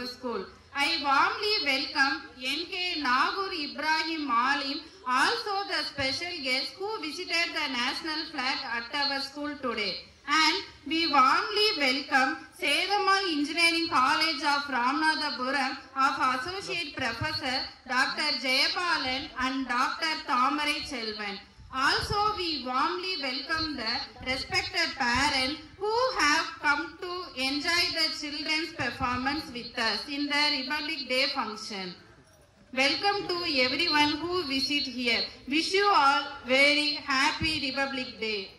our school. I warmly welcome N.K. Nagur Ibrahim Malim, also the special guest who visited the national flag at our school today. And we warmly welcome Sevamal Engineering College of Ramanathapuram of Associate Professor Dr. Jayapalan and Dr. Thamarai Selvan. Also, we warmly welcome the respected parents who have come to enjoy the children's performance with us in the Republic Day function. Welcome to everyone who visit here. Wish you all very happy Republic Day.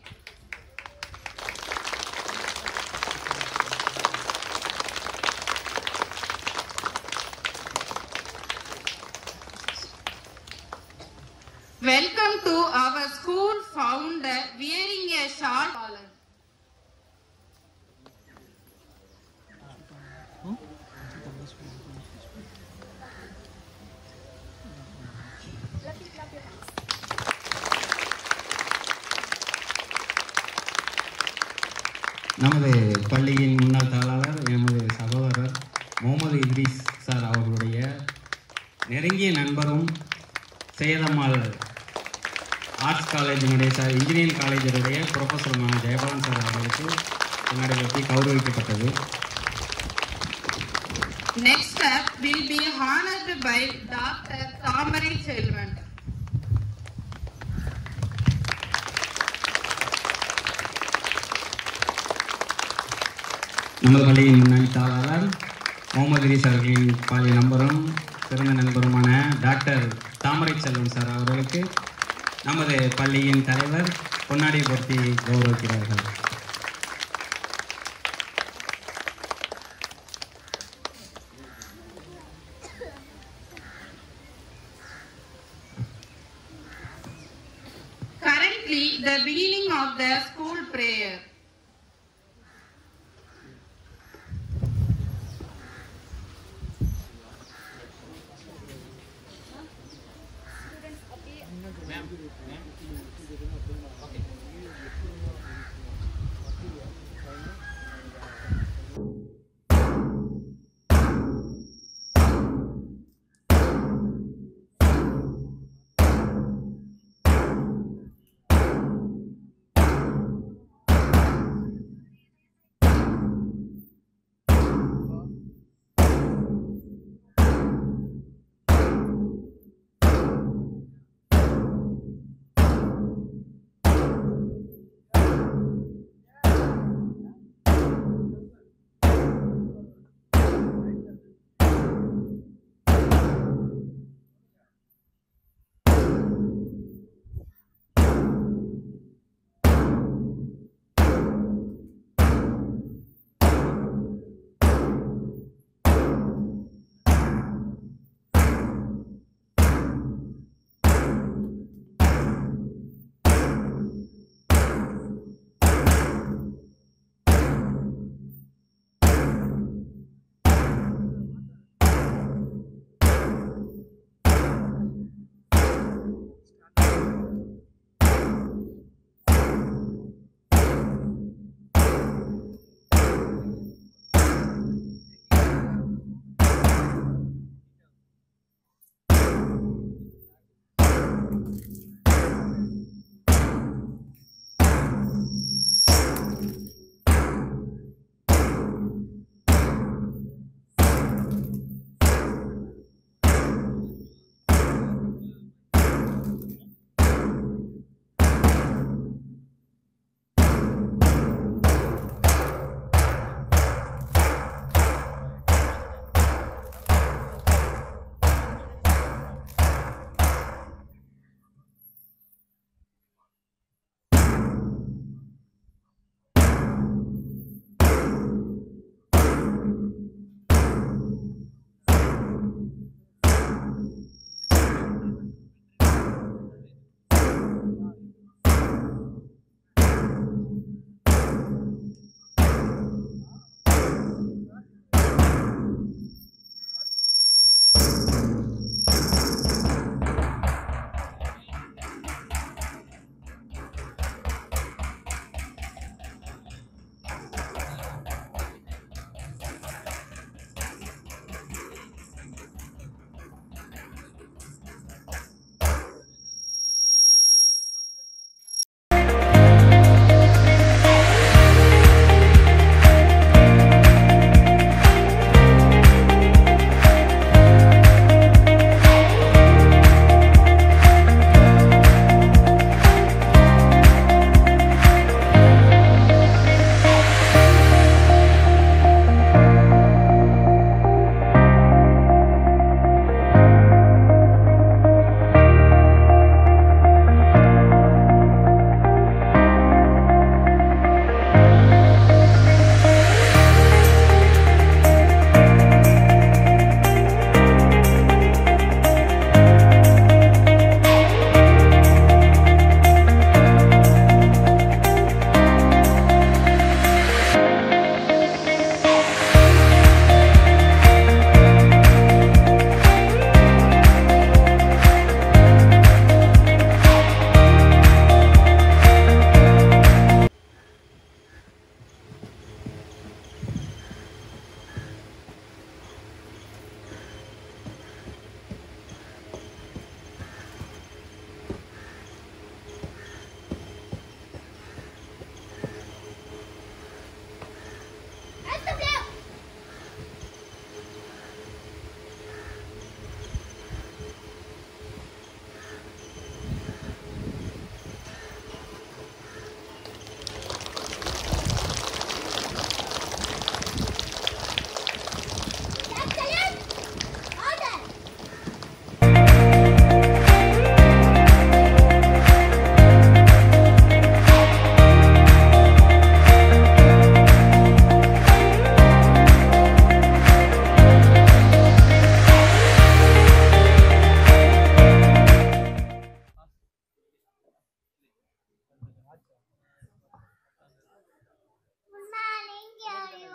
Welcome to our school founder wearing a shawl. நமது பள்ளியின் முன்னாள் தாளாளர் எமது சகோதரர் Mohammed Idris sir அவர்களுடைய நெருங்கிய நண்பரும் சேதம்மாள் arts காலேஜினுடைய engineering காலேஜினுடைய ப்ரொஃபஸருமான Jayabalan sir அவர்களுக்கு பின்னாடி பற்றி கௌரவிக்கப்பட்டது. Next up will be honored by Dr. Thamarai Selvan. நமது பள்ளியின் முன்னாள் தாளாளர் முகமது இத்ரீஸ் அவர்களின் பாலிய நண்பரும் சிறந்த நண்பருமான டாக்டர் தாமரை செல்வன் சார் அவர்களுக்கு நமது பள்ளியின் தலைவர் பொன்னாடியை பொருத்தி கௌரவிக்கிறார்கள். Currently, the beginning of the school prayer.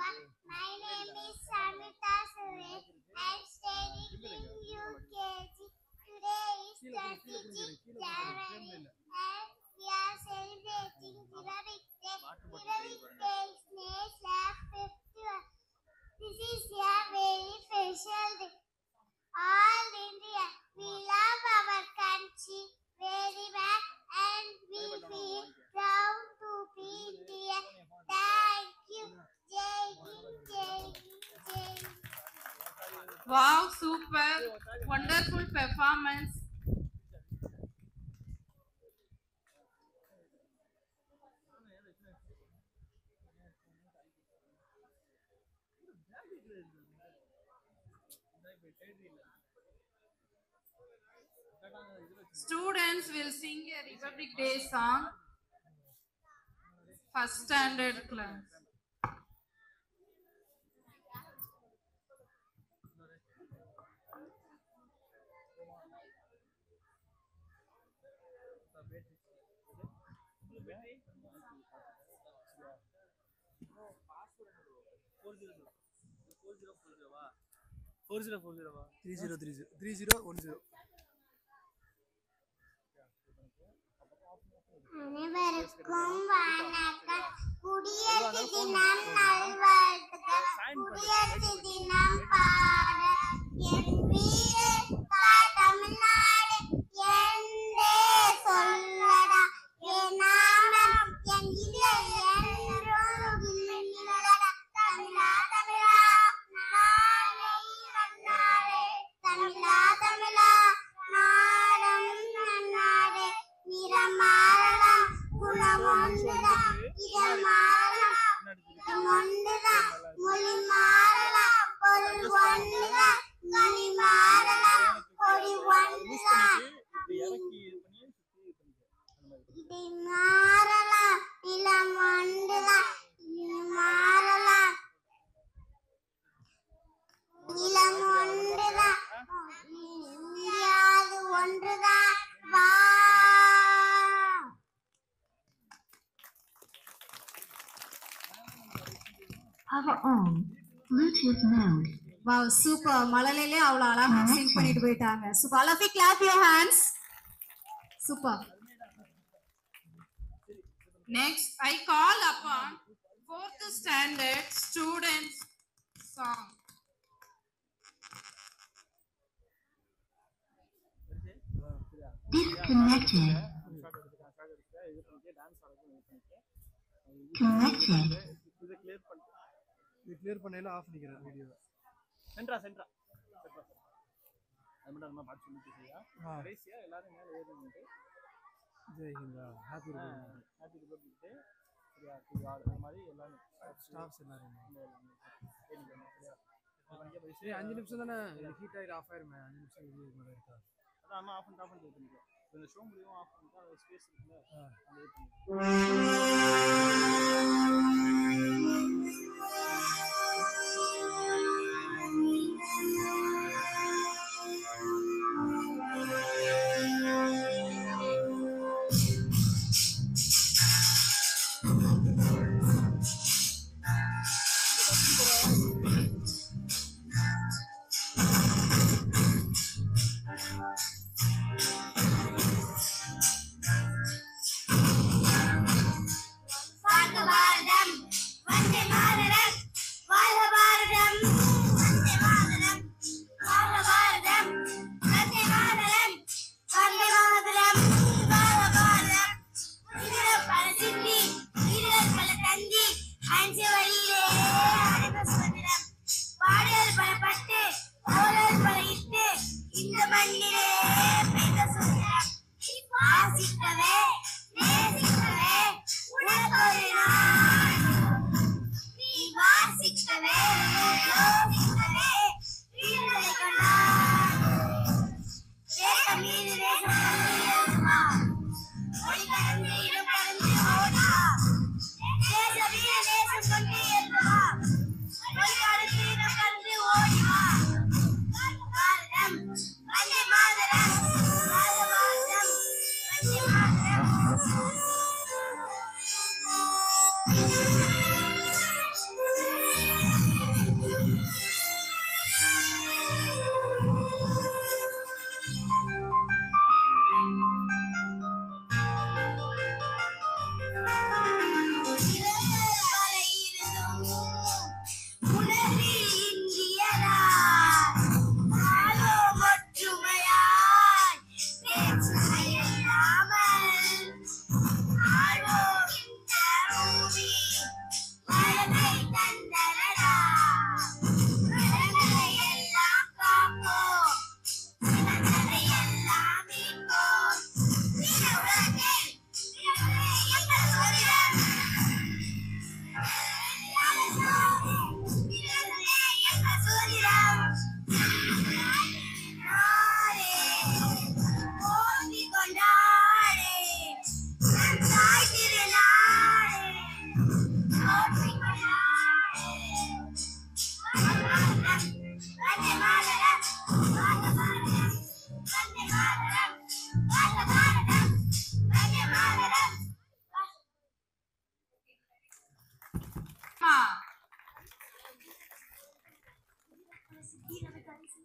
My name is Samita Suresh. I am studying in UKG. Today is 26th January and we are celebrating Republic Day. Republic Day is May/51. This is a very special day. All India, we love our country very much and we feel proud to be India. Thank you. Jai Hind, Jai Hind, Jai Hind. Wow, super. Wonderful performance. Students will sing a Republic Day song. First standard class. அனைவருக்கும் வணக்கம். குடியரசு தினம் நல்வாழ்த்துக்கள். குடியரசு தினம் பாட என் வீடு தமிழ்நாடு என்றே சொல்லடா. என் நாமம் என் இதய என்றும் இல்லடா. தமிழா தமிழா நாளை நன்னாளே. தமிழா தமிழா நாடும் நன்னாடே. நிறம் மாறலாம் குணம் ஒன்றுதான். இதம் மாறலாம் இதம் ஒன்றுதான். மொழி மாறலாம் பொருள் ஒன்றுதான். கனி மாறலாம் கொடி ஒன்றுதான். இதை மாறலாம் நிலம் ஒன்றுதான். இது மாறலாம் நிலம் ஒன்றுதான். இந்தியாது ஒன்றுதான். வா Power on. Bluetooth mode. Wow, super. மழலையிலே அவ்வளோ அழகா சிங் பண்ணிட்டு போயிட்டாங்க. Super. All of you clap your hands. Super. Next, I call upon 4th standard students song. Disconnected. Connected. இது கிளியர் பண்ணையில ஆஃப் பண்ணிக்கிறேன் வீடியோ. சென்ட்ரா அது மட்டும் நம்ம பாத்து சொல்லிட்டு சரியா கடைசியா எல்லாரும் மேல ஏறுங்க. ஜெய் ஹிந்த். ஹேப்பி ரிபப்ளிக் டே. சரியா அந்த மாதிரி எல்லாரும் ஸ்டாஃப்ஸ் எல்லாரும் சரியா 5 நிமிஷம் தானே ஹீட் ஆயிடு ஆஃப் ஆயிருமே. 5 நிமிஷம் இது மேல இருக்கா. அதான் அம்மா ஆஃப் பண்ணிட்டு பண்ணிக்கலாம். இந்த ஷோ முடியும் ஆஃப் பண்ணிட்டா ஸ்பேஸ் இருக்குல அந்த wait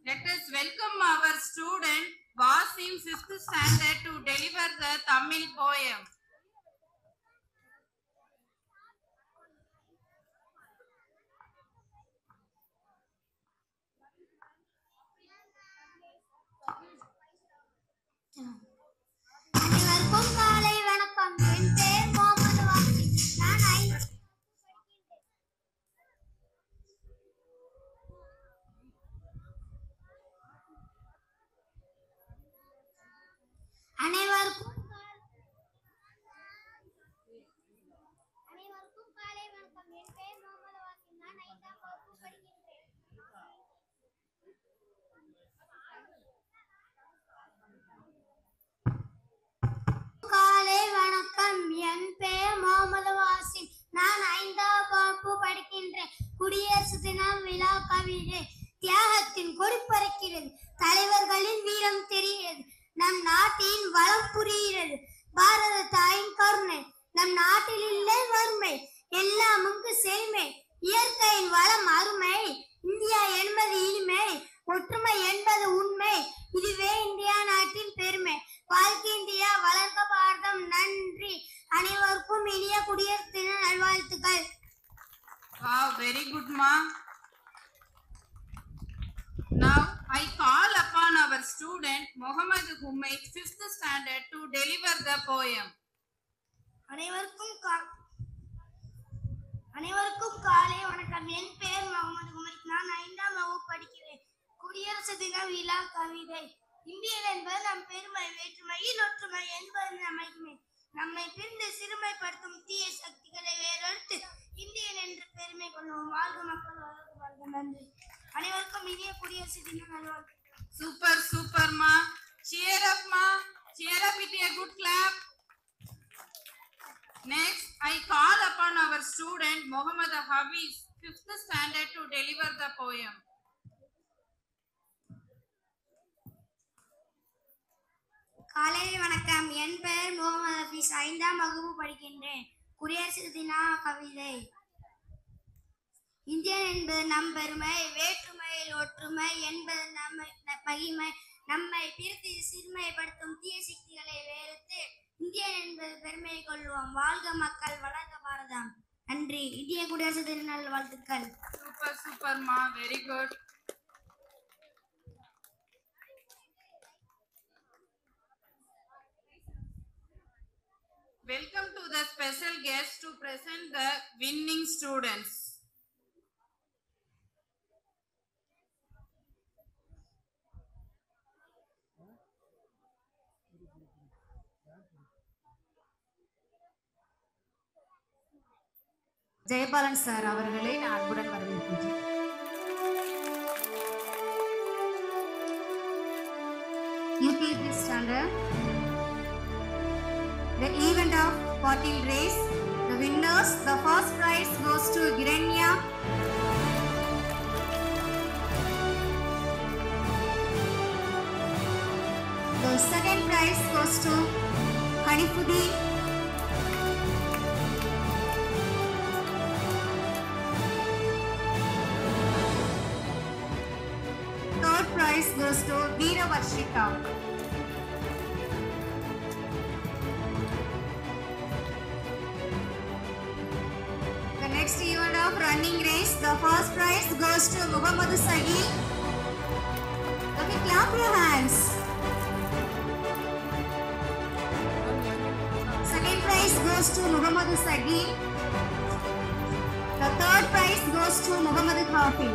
Let us welcome our student Wasim 5th standard to deliver the Tamil poem. அனைவருக்கும் காலை வணக்கம். என் பெயர் முகமது வாசிம். அனைவருக்கும் காலை வணக்கம். என் பெயர் முகமது வாசிம். நான் 5ஆம் வகுப்பு படிக்கின்றேன். காலை வணக்கம். என் பெயர் முகமது வாசிம். நான் 5ஆம் வகுப்பு படிக்கின்றேன். குடியரசு தின விழா கவிதை. தியாகத்தின் கொடி பறக்கிறது, தலைவர்களின் வீரம் தெரிகிறது, நம் நாட்டின் வளம் புரிகிறது, பாரத தாயின் கருணை, நம் நாட்டில் இல்லை வறுமை, எல்லாமுக்கு செழுமை, இயற்கையின் வளம் அருமை, இந்தியா என்பது இனிமை, ஒற்றுமை என்பது உண்மை, இதுவே இந்தியா நாட்டின் பெருமை, வாழ்க்கை இந்தியா, வளர்க்க பாரதம். நன்றி. அனைவருக்கும் இனிய குடியரசு தின நல்வாழ்த்துக்கள். Wow, very good, ma. Now I call upon our student Muhammad Humaid 5th standard to deliver the poem. அனைவருக்கும் காலை வணக்கம். என் பெயர் முகமது உமைத். நான் 5ஆம் வகுப்பு படிக்கிறேன். குடியரசு தின விழா கவிதை. இந்தியன் என்பது நம் பெருமை, வேற்றுமையில் ஒற்றுமை என்பது நம் மகிமை, நம்மை பிரிந்து சிறுமைப்படுத்தும் தீய சக்திகளை வேறெடுத்து இந்தியன் என்று பெருமை கொள்வோம். வாழ்க மக்கள், வாழ்க வாழ்க. நன்றி. அனைவருக்கும் இனிய குடியரசு தின நல்வாழ்த்துக்கள். Super, super, ma. Cheer up, ma. Cheer up with a good clap. Next, I call upon our student Muhammad Hafiz 5th standard to deliver the poem. காலை வணக்கம். என் பெயர் முகமது ஹபீஸ். 5ஆம் வகுப்பு படிக்கின்றேன். குடியரசு தின கவிதை. இந்தியன் என்பது நம் பெருமை, வேற்றுமையில் ஒற்றுமை என்பது நம் மகிமை, நம்மை பிரித்து சிறுமைப்படுத்தும் தீய சக்திகளை வேறுத்து இந்தியன் என்பது பெருமை கொள்வோம். வாழ்க மக்கள், வளர்க பாரதம். நன்றி. இந்திய குடியரசு தின நல்வாழ்த்துக்கள். Super, super, ma. Very good. Welcome to the special guest to present the winning students. Jayabalan sir அவர்களை நான் அன்புடன் வரவேற்கின்றேன். UKG standard. The event of potting race. The winners. The first prize goes to Girenya. The second prize goes to Hanifudi. Third prize goes to Veera Varshika. The next event of running race, the first prize goes to Muhammad Sahil. Okay, clap your hands. Second prize goes to Muhammad Sahil. The third prize goes to Muhammad Khafi.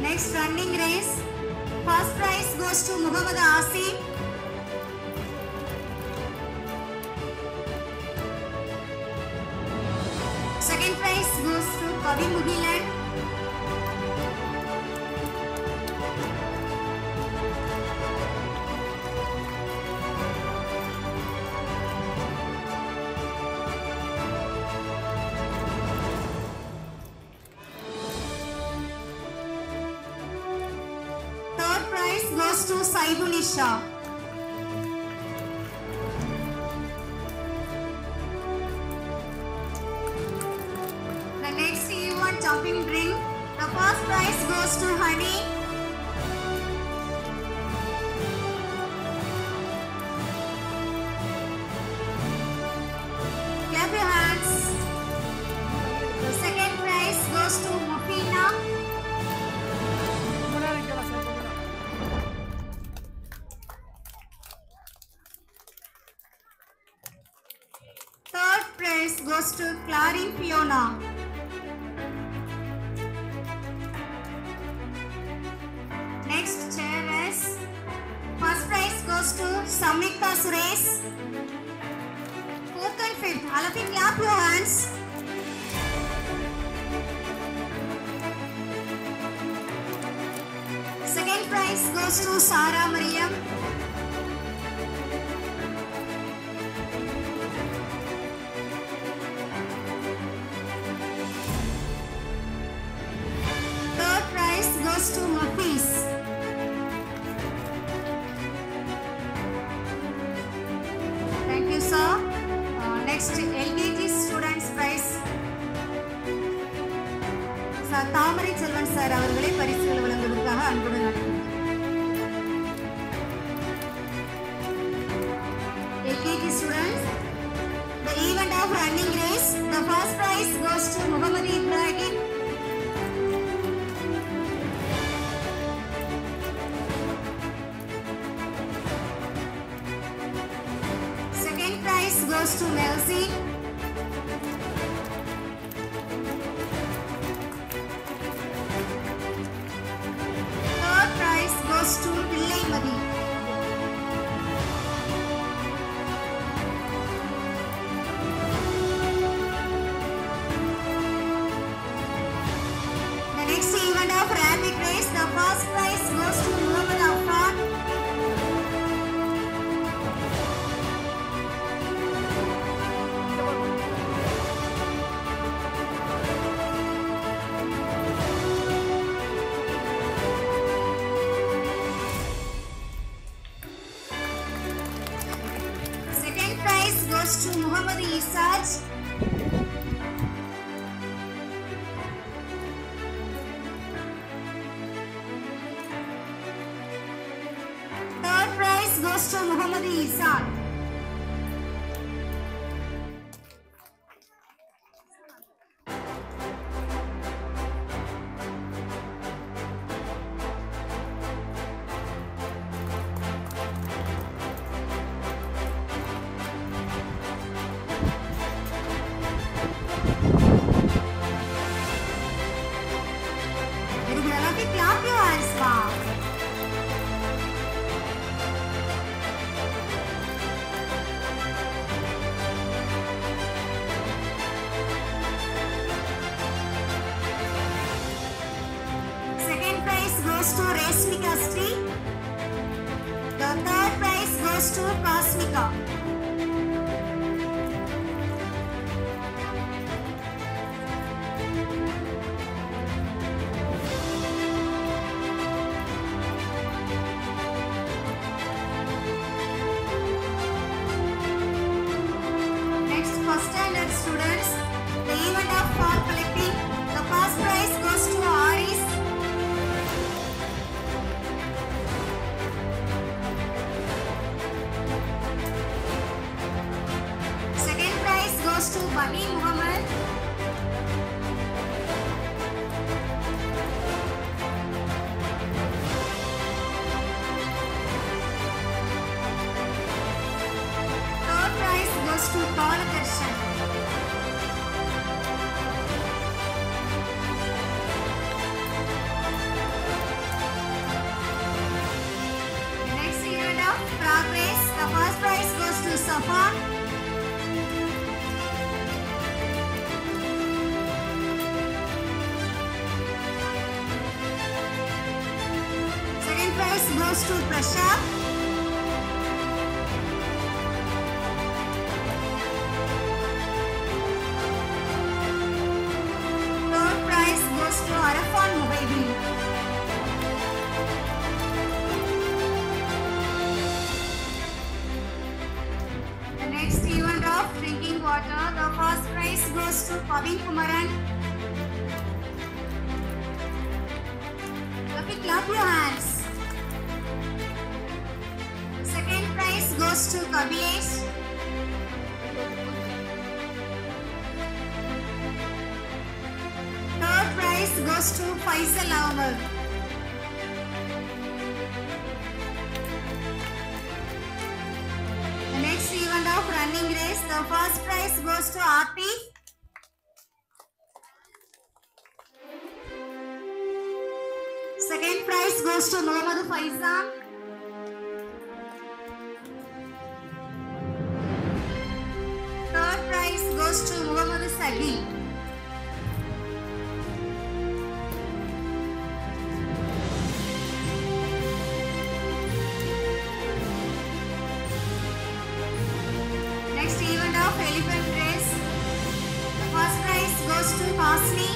Next running race. First prize goes to Muhammad Asim. Second prize goes to Kavi Mugilan. Third prize goes to Saibulisha. first prize goes to Honey. Clap your hands. The second prize goes to Mufina. Third prize goes to Clarin Fiona. Next chair is first prize goes to Samyukta Suresh. Fourth and fifth, all of you clap your hands. Second prize goes to Sarah Mariam. Third prize goes to Mafis. Thank you, sir. Next, LKG students prize. Sir, Thamari Selvan sir அவர்களை பரிசுகள் வழங்குவதற்காக அன்புடன் அழைக்கிறேன். LKG students, the event of running race, the first prize goes to Muhammad Ibrahim. Second prize goes to Melcy. Third prize goes to Pillai Madi. The next event of rapid race, the first prize goes to Muhammad Affan. Second prize goes to Muhammad Isaj. Third prize goes to Muhammad Isan. Very good. Alappi, clap your hands, ma'am. Second prize goes to Resmika Sri. The third prize goes to Cosmika. Next, first standard students, the event of for collecting, the first prize goes to Aris. Second prize goes to Bani Muhammad. Third prize goes to Kalakarshan. The next event of progress, the first prize goes to Safa. Second prize goes to Prashant. Third prize goes to Arafan Mubaidi. The next event of drinking water, the first prize goes to Pavin Kumaran. clap your hands. Second prize goes to Kabilesh. Third prize goes to Faisal Ahmed. The next event of running race, the first prize goes to Aarti. Second prize goes to Muhammad Faizan. Third prize goes to Muhammad Sagi. Next event of elephant race. The first prize goes to Hasni.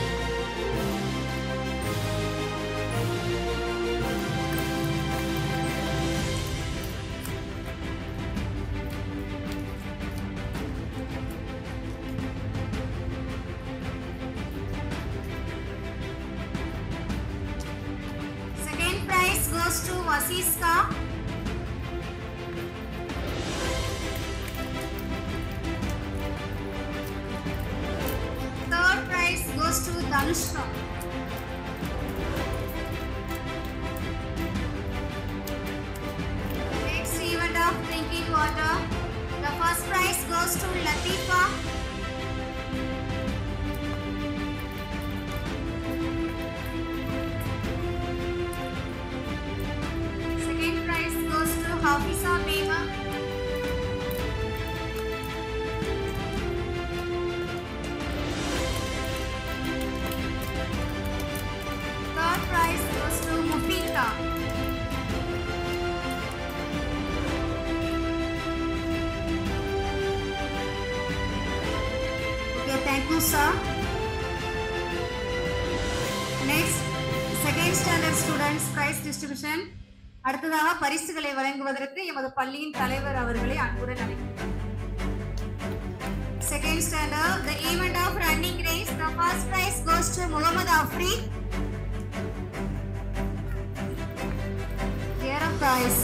Second prize goes to Wasiska. Third prize goes to Danushka. Next event of drinking water. The first prize goes to Latifa. Second prize goes to Hafiza Begum. Third prize goes to Mufita. Okay, thank you, sir. Next, second standard students prize distribution. அடுத்ததாக பரிசுகளை வழங்குவதற்கு எமது பள்ளியின் தலைவர் அவர்களை அன்புடன் அழைக்கிறேன். Second standard, the event of running race, the first prize goes to Muhammad Afri. Here a prize.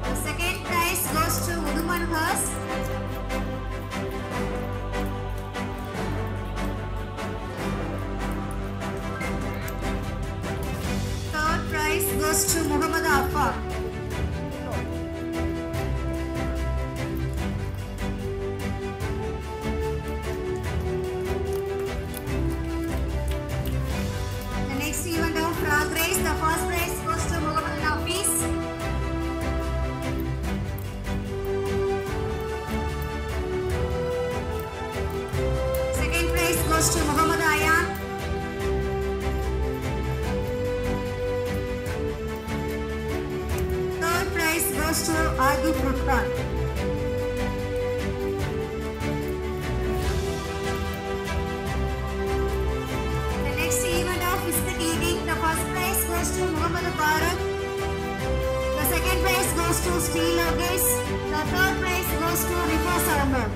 The second prize goes to Uduman Hurst. Third prize goes to Muhammad Affar. The next event of frog race, the first prize goes to Muhammad Hafiz. Second prize goes to Muhammad Ayan. Third prize goes to Adi Prutkan. The next event of biscuit eating, the first prize goes to Muhammad Barak. The second prize goes to Steel Loggers. The third prize goes to Rifas Ahmed.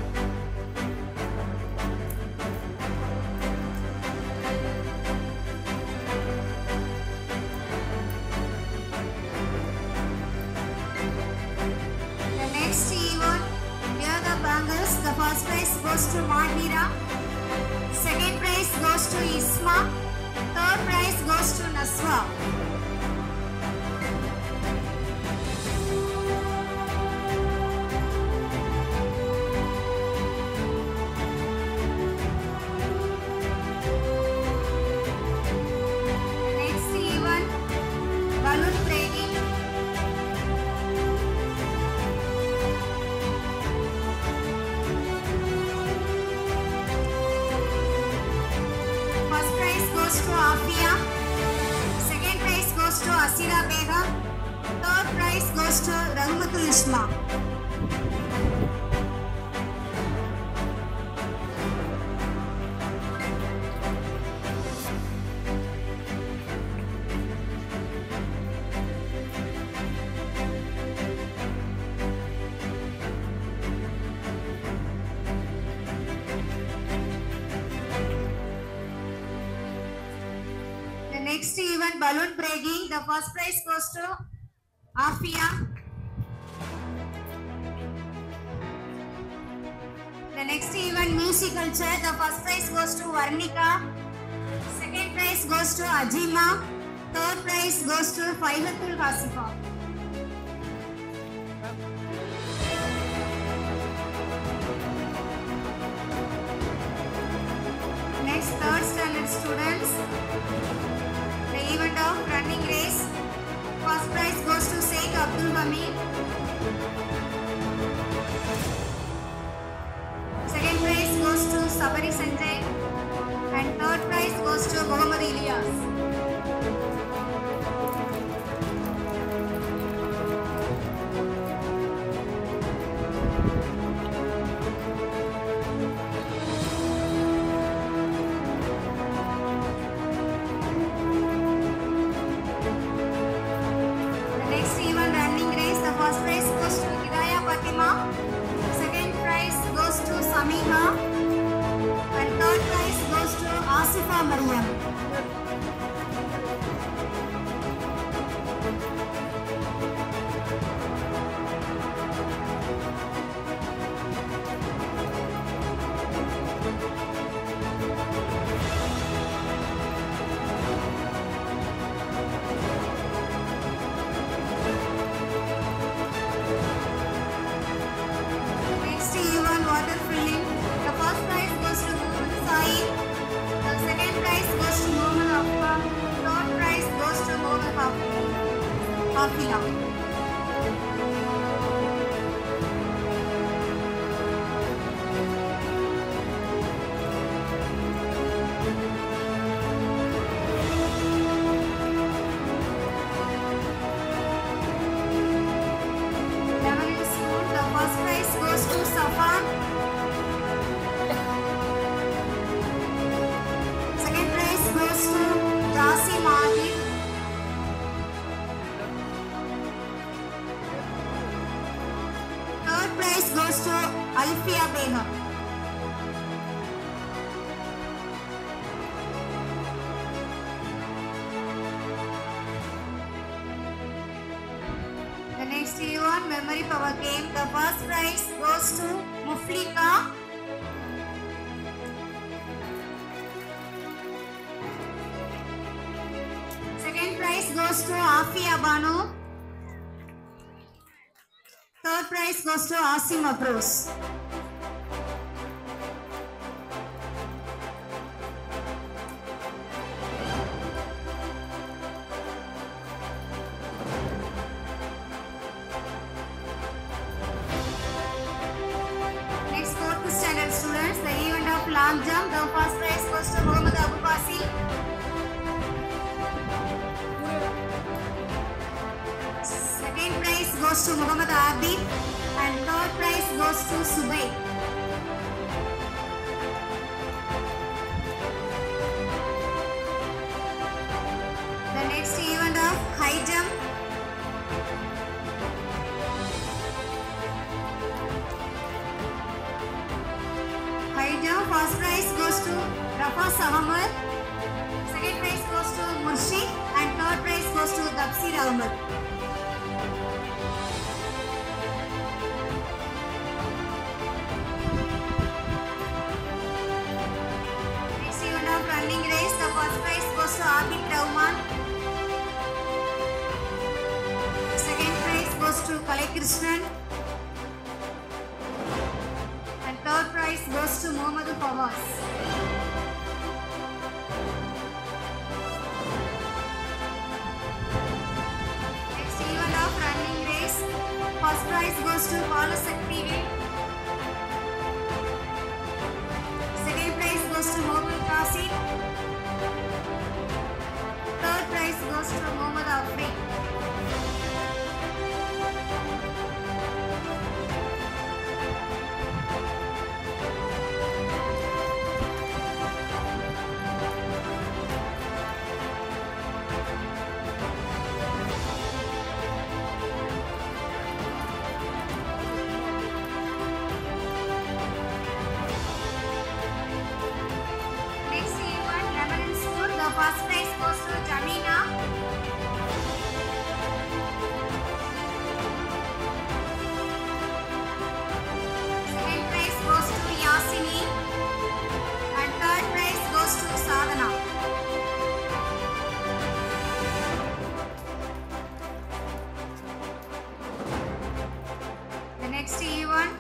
The next event, here the bangles, the first prize goes to Mahira. Second prize goes to Isma. Third prize goes to Naswa. The next event, balloon breaking. First prize goes to Afia. Second prize goes to Asira Begum. Third prize goes to Rahmatul Isma. The next event event balloon breaking. The first prize goes to Afia. The next event musical chair. The first prize goes to Varnika. Second prize goes to Ajima. Third prize goes to Faihatul Hasifa. Next, third standard students. The event of running race. First prize goes to Sheikh Abdul Hamid. Second prize goes to Sabari Sanjay. And third prize goes to Muhammad Ilyas. Memory power game. The first prize goes to Muflika. Second prize goes to Afia Banu. Third prize goes to Asim Abros. Long jump. The first prize goes to Muhammad Abu Basil. Second prize goes to Muhammad Abid. And third prize goes to Subay. The next event of high jump. First prize goes to Rafas Ahmed. Second prize goes to Murshid. And third prize goes to Dabsir Ahmed. Next event of running race. The first prize goes to Abid Rahman. Second prize goes to Kalai Krishnan. Third prize goes to Muhammad Fawaz. Next event of running race. First prize goes to Paula Sakti. Second prize goes to Muhammad Qasim. Third prize goes to Muhammad Afri. First prize goes to Jamina. Next event,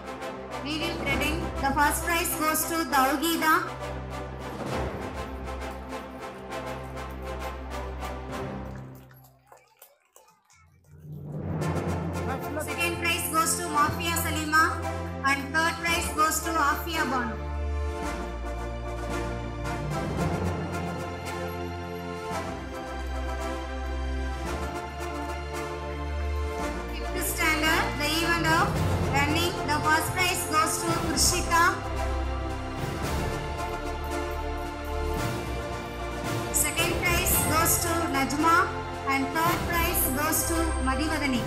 needle threading. The first prize goes to Daugida. Second prize goes to Mafia Salima and third prize goes to Afia Banu. Fifth standard, the event of running. The first prize goes to Krishika. Second prize goes to Najma and third prize goes to Madhivadani.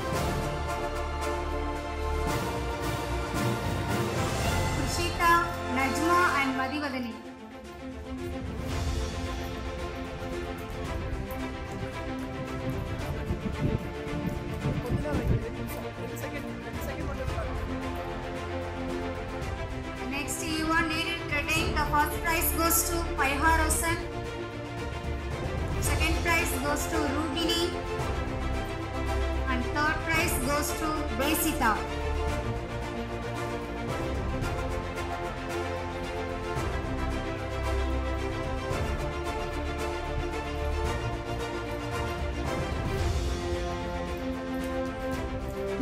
Krishika, Najma and Madhivadani. Next event, needle threading. The first prize goes to Paiha Rosan. Second prize goes to Rubini and third prize goes to Besita.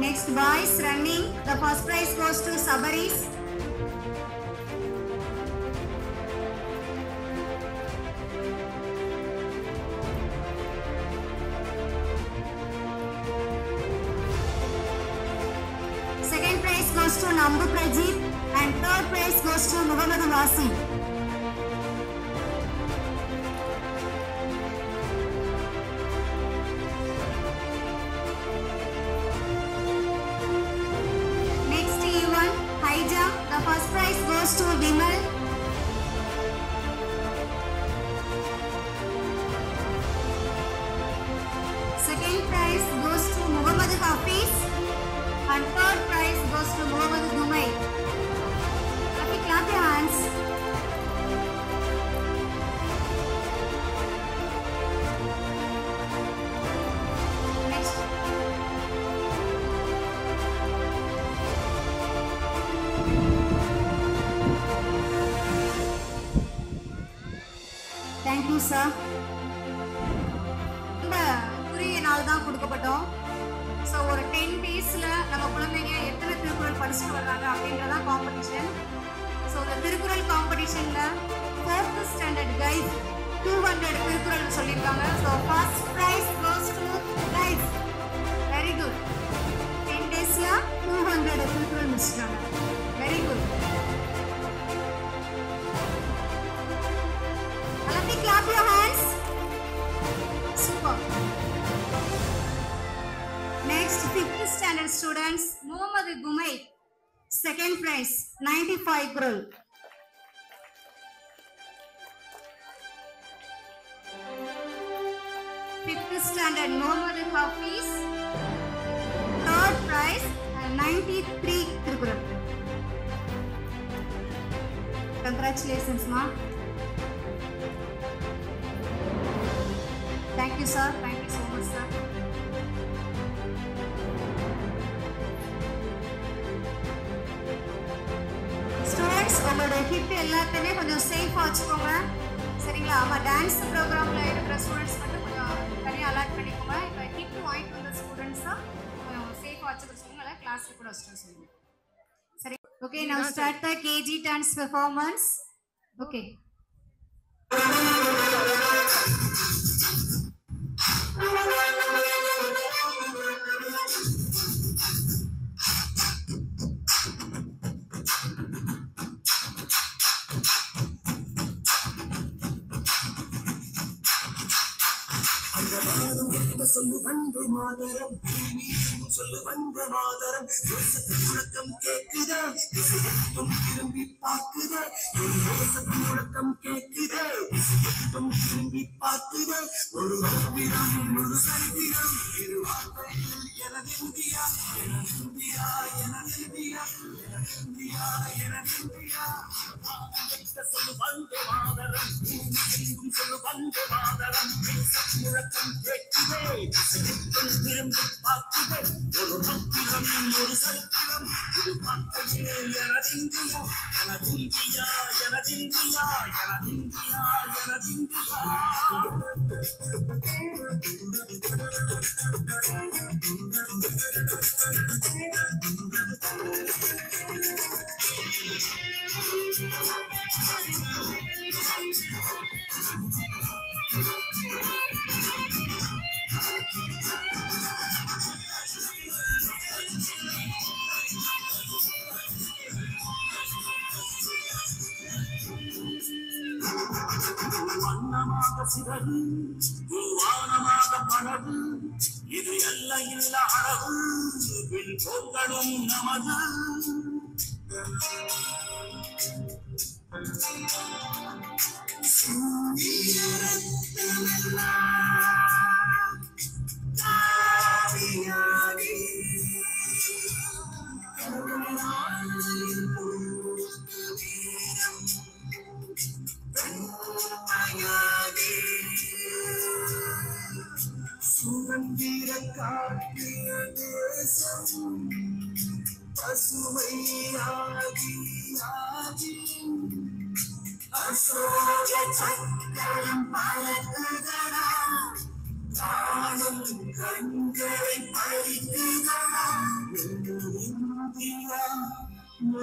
Next, boys running. The first prize goes to Sabaris. Second prize goes to Nambu Prajit and third prize goes to Muhammad Wasi. Next event, high jump. The first prize goes to Vimal. Second prize goes to Muhammad Hafiz and third prize goes to Muhammad Dumai. Happy, clap your hands. Next. Thank you, sir. இந்த குறுகிய நாள் தான் கொடுக்கப்பட்டோம். So ஒரு 10 டேஸில் நம்ம குழந்தைங்க எத்தனை திருக்குறள் படிச்சுட்டு வர்றாங்க அப்படின்றதான் காம்படிஷன். ஸோ இந்த திருக்குறள் காம்படிஷனில் 4th ஸ்டாண்டர்ட் கைஸ் 200 திருக்குறள் சொல்லியிருக்காங்க. So first prize goes to guys. Very good. 10 டேஸில் 200 திருக்குறள் முடிச்சிட்டாங்க. Very good. Alati, clap your hands. Super. Next, 5th standard students, Muhammad Gumay, second prize, 95 crore. Fifth standard, Muhammad Hafiz, third prize, 93 crore. Congratulations, ma. Thank you, sir. Thank you so much, sir. Students, உங்களோட hit எல்லாத்தையுமே கொஞ்சம் சேஃபாக வச்சுக்கோங்க, சரிங்களா? ஆமாம், dance ப்ரோக்ராமில் இருக்கிற students மட்டும் கொஞ்சம் தனியாக அலாட் பண்ணிக்கோங்க. இப்போ ஹிட் வாங்கிட்டு வந்த ஸ்டூடெண்ட்ஸாக கொஞ்சம் சேஃபாக வச்சுக்கோங்க, இல்லை கிளாஸில் கூட வச்சுட்டு சொல்லுங்கள். சரி, okay. Now start the KG dance performance. Okay. சொல்லு வந்தே மாதரம், சொல்லு வந்தே மாதரம், முழக்கம் கேக்குதா, திரும்பி பார்க்குதா, முழக்கம் கேக்குதா, திரும்பி பார்க்குதா, ஒரு வீரம் ஒரு சரித்திரம், இரு வார்த்தையில் எனது இந்தியா, எனது இந்தியா, எனது இந்தியா, எனது இந்தியா, எனது இந்தியா. சொல்லு வந்தே மாதரம், சொல்லு வந்தே மாதரம், முழக்கம் கேட்குதே, திரும்பி பார்க்குதே, ஒரு பத்திரம் ஒரு சரித்திரம். மாதரம் இது பக்கமே எனதிந்தியா எனதிந்தியா எனதிந்தியா எனதிந்தியா எனதிந்தியா வண்ணமாக சிறகு வானமாக படகு இது எல்ல இல்ல அழகு பின் பொங்கலும் நமது சுதந்திர காட்டிய தேசம் பசுமையாகி ஆகி அசோக சக்கரம் பறக்குதடா காணும் கண்களை பறிக்குதடா இந்தியா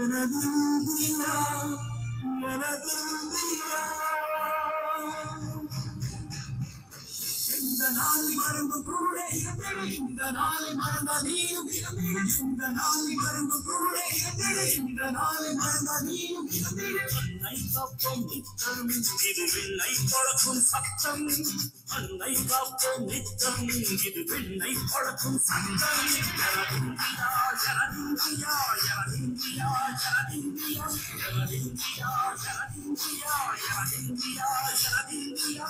எனதிந்தியா எனதிந்தியா இந்த நாளை மறந்து கூட இந்த நாளை மறந்த நீயும் இந்த நாளை மறந்து கூட இந்த நாளை மறந்த நீயும் அன்னை காப்போம் நித்தம் இது வெள்ளை பழக்கும் சத்தம் அன்னை காப்போம் நித்தம் இது வெள்ளை பழக்கும் சத்தம் எனதிந்தியா எனதிந்தியா எனதிந்தியா எனதிந்தியா எனதிந்தியா எனதிந்தியா எனதிந்தியா எனதிந்தியா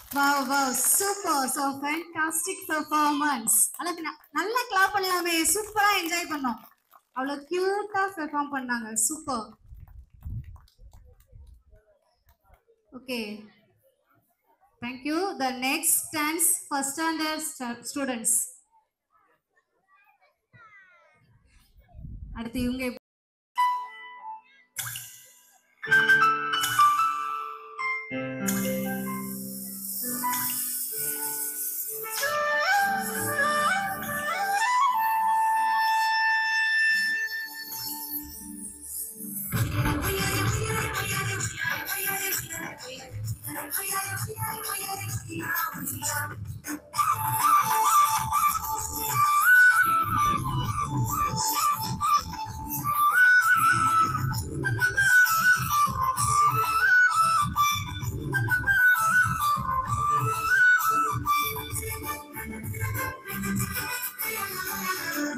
Wow, wow, super, so fantastic performance. அழகு நல்லா கிளாப் பண்ணலாமே, சூப்பரா என்ஜாய் பண்ணோம். அவ்வளவு கியூட்டா பெர்ஃபார்ம் பண்ணாங்க, super. Okay, thank you. The next stands first standard students. அடுத்து இவங்க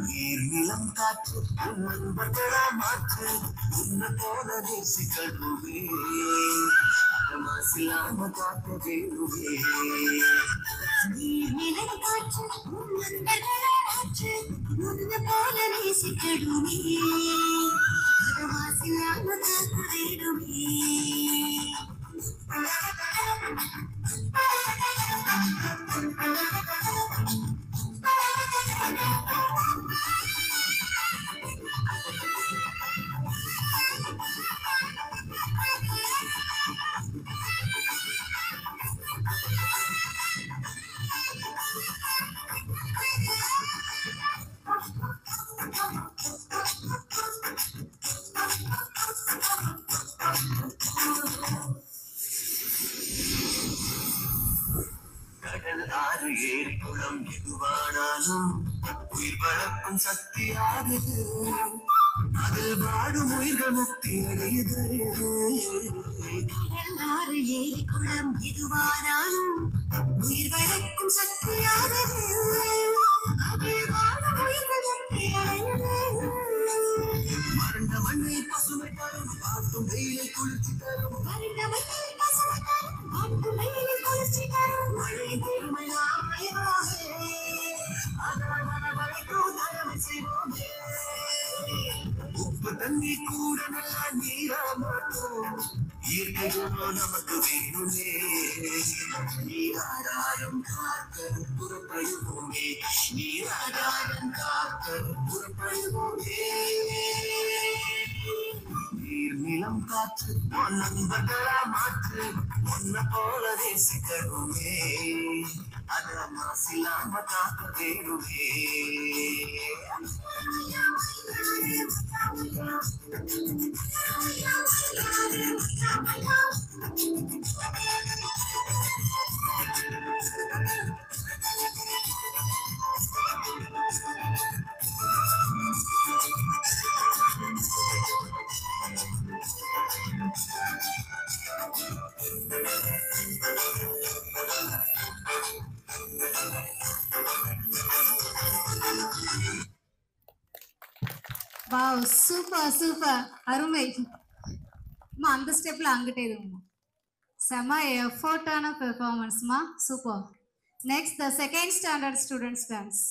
நீர்நிலம் காற்று நண்பர்களா மாற்று உன்ன போல நேசிக்கணுமே மனசிலாம காக்க வேணுமே நீர்நிலம் காற்று நண்பர்களா மாற்று உன்ன போல நேசிக்கணுமே மனசிலாம காக்க வேணுமே ஏரி குளம் எதுவானாலும் உயிர் வளர்க்கும் சக்தியாகுது அதில் வாடும் உயிர்கள் முக்தி அடையுது ஏரி குளம் எதுவானாலும் உயிர் வளர்க்கும் சக்தியாகுது அதில் வாடும் உயிர்கள் முக்தி அடையுது இயற்கை குணம் நமக்கு வேணுமே நீராடாரம் காக்க புறப்படுவோமே நீராடாரம் காக்க புறப்படுவோமே நீர் நிலம் காற்று நண்பர்களா மாற்று ஒன்ன போல நேசிக்கணுமே அத மாசிலாம காக்க வேணுமே வாவ் சூப்பர் சூப்பர் அருமை அம்மா அந்த ஸ்டெப்ல அங்கிட்டே இதுமா செம எஃபோர்ட்டான பெர்ஃபார்மன்ஸ்மா super next the second standard students dance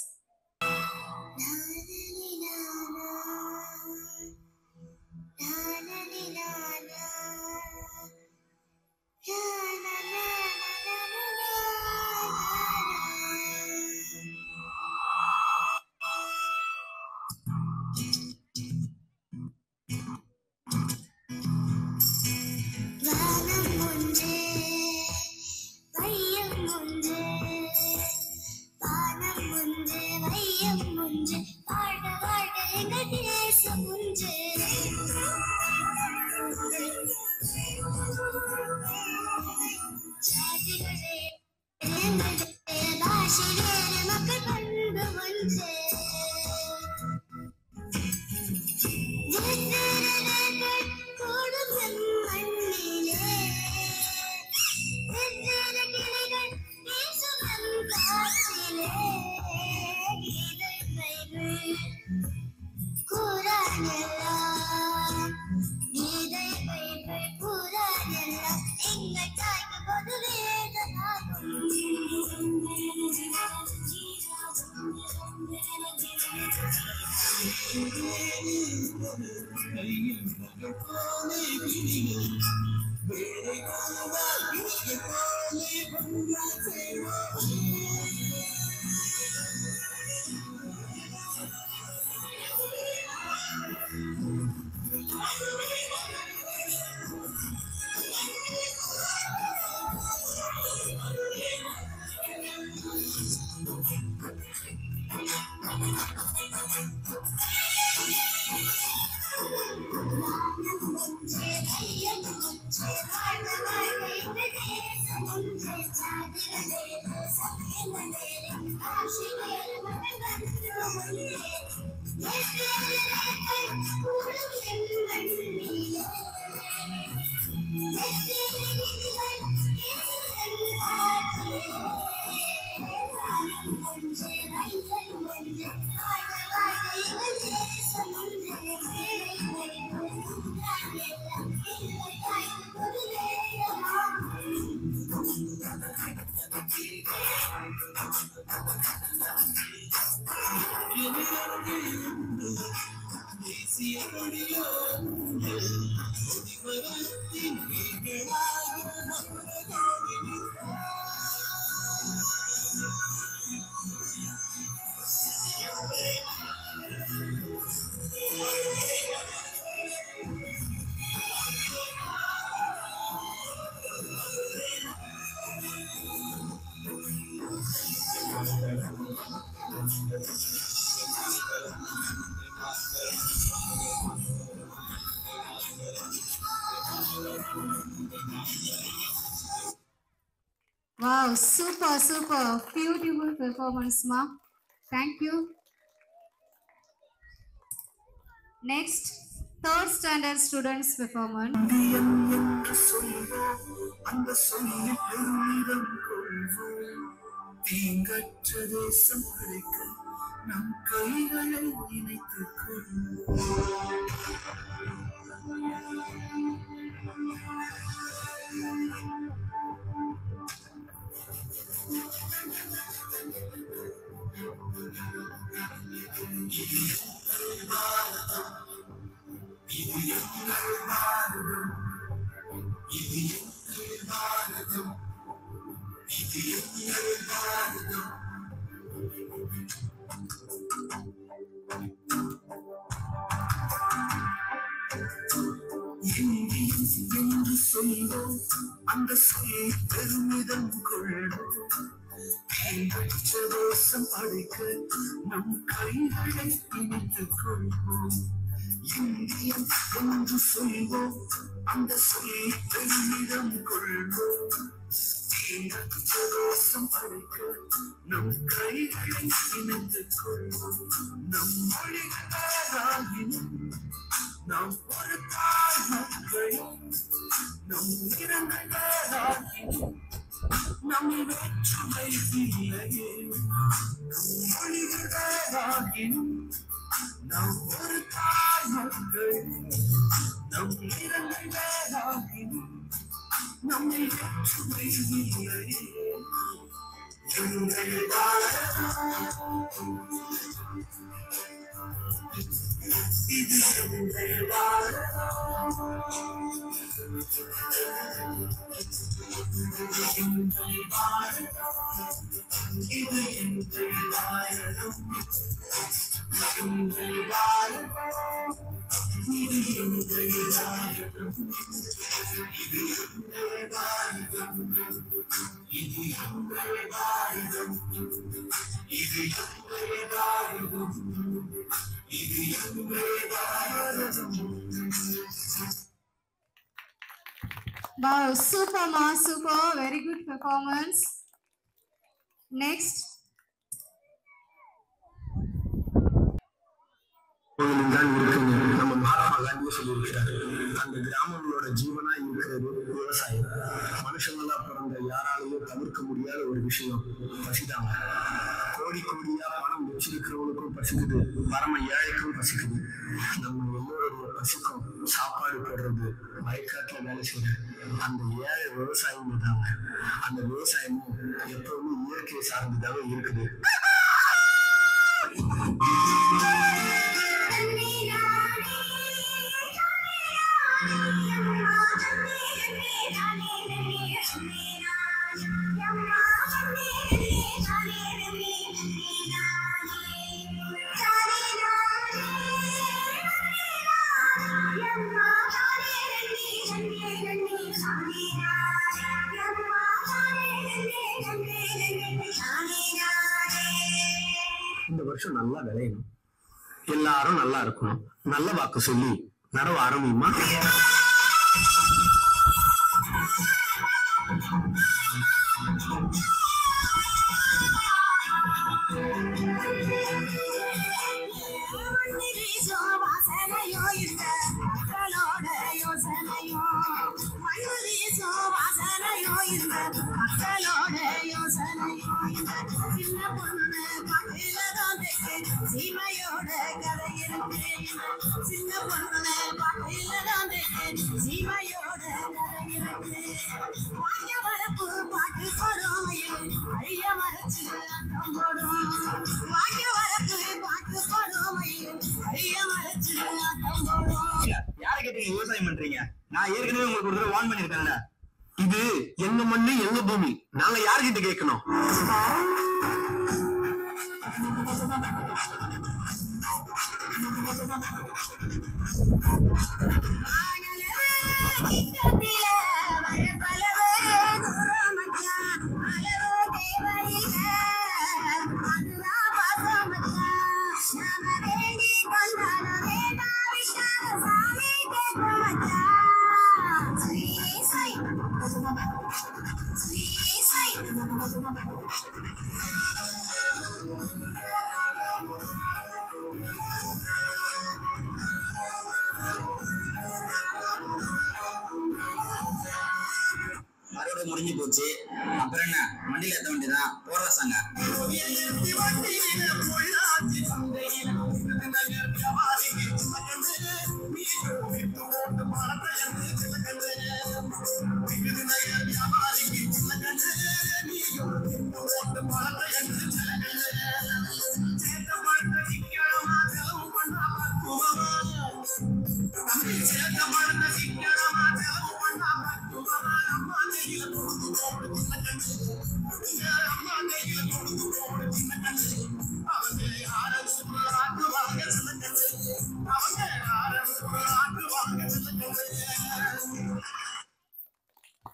Wow, super, super. Beautiful performance, ma. Thank you. Next, third standard students performance. அந்த சொல்லி பெருமிதம் கொள்வோம் தீங்கற்ற தேசம் கிடைக்க நம் கைகளை இணைத்துக் கொள்வோம் இது எங்கள் பாரதம் இது எங்கள் பாரதம், இது எங்கள் பாரதம். இந்தியன் என்று சொல்வோம், அந்த சொல் பெருமிதம் கொள்வோம். கைப்பற்ற தேசம் படைக்க நம் கைகளை இணைத்துக் கொள்வோம். இந்தியன் என்று சொல்வோம், அந்த சொல் பெருமிதம் கொள்வோம். கைப்பற்ற தேசம் படைக்க நம் கைகளை இணைத்துக் கொள்வோம். நம் மொழிகளாயினும் நாம் ஒரு தாய் மக்கள், நம் நிறங்களாயினும் நம் வேற்றுமை இல்லையே. நம் மொழிகளாயினும் நாம் ஒரு தாய் மக்கள், நம் நிறங்களாயினும் நம் வேற்றுமை இல்லையே. எங்கள் பாரதம், இது எங்கள் பாரதம், எங்கள் பாரதம், இது எங்கள் பாரதம், எங்கள் பாரதம், இது எங்கள் பாரதம், இது எங்கள் பாரதம், இது எங்கள் பாரதம், இது எங்கள் பாரதம், இது எங்கள் பாரதம். Wow, super ma, super, very good performance. Next. தான் இருக்குங்க. நம்ம மகாத்மா காந்தியே சொல்லியிருக்கிறாரு, அந்த கிராமங்களோட ஜீவனா இருக்கிறது விவசாயம். மனுஷங்களா பிறந்த யாராலையும் தவிர்க்க முடியாத ஒரு விஷயம் பசிதாங்க. கோடி கோடியா பணம் வச்சிருக்கிறவனுக்கும் பசிக்குது, பரம ஏழைக்கும் பசிக்குது. நம்ம எல்லோருடைய பசிக்கும் சாப்பாடு போடுறது, வயக்காட்டுல வேலை செய்யற அந்த ஏழை விவசாயம் தாங்க. அந்த விவசாயமும் எப்பவுமே இயற்கை சார்ந்துதாங்க இருக்குது. இந்த வருஷம் நல்லா விளையணும், எல்லாரும் நல்லா இருக்கணும். நல்ல வாக்கு சொல்லி நடவ ஆரம்பியுமா? யாரை கேட்டீங்க விவசாயம் பண்றீங்க? நான் ஏற்கனவே உங்களுக்கு ஒரு தடவை வார்ன் பண்ணிருக்கேன்ல. இது எங்க மண்ணு எங்க பூமி, நாங்க யாருகிட்ட கேட்கணும்? அறுவடை முடிஞ்சு போச்சு, அப்புறம் என்ன மண்டியில ஏத்த வேண்டியதான். போடுற சாங்க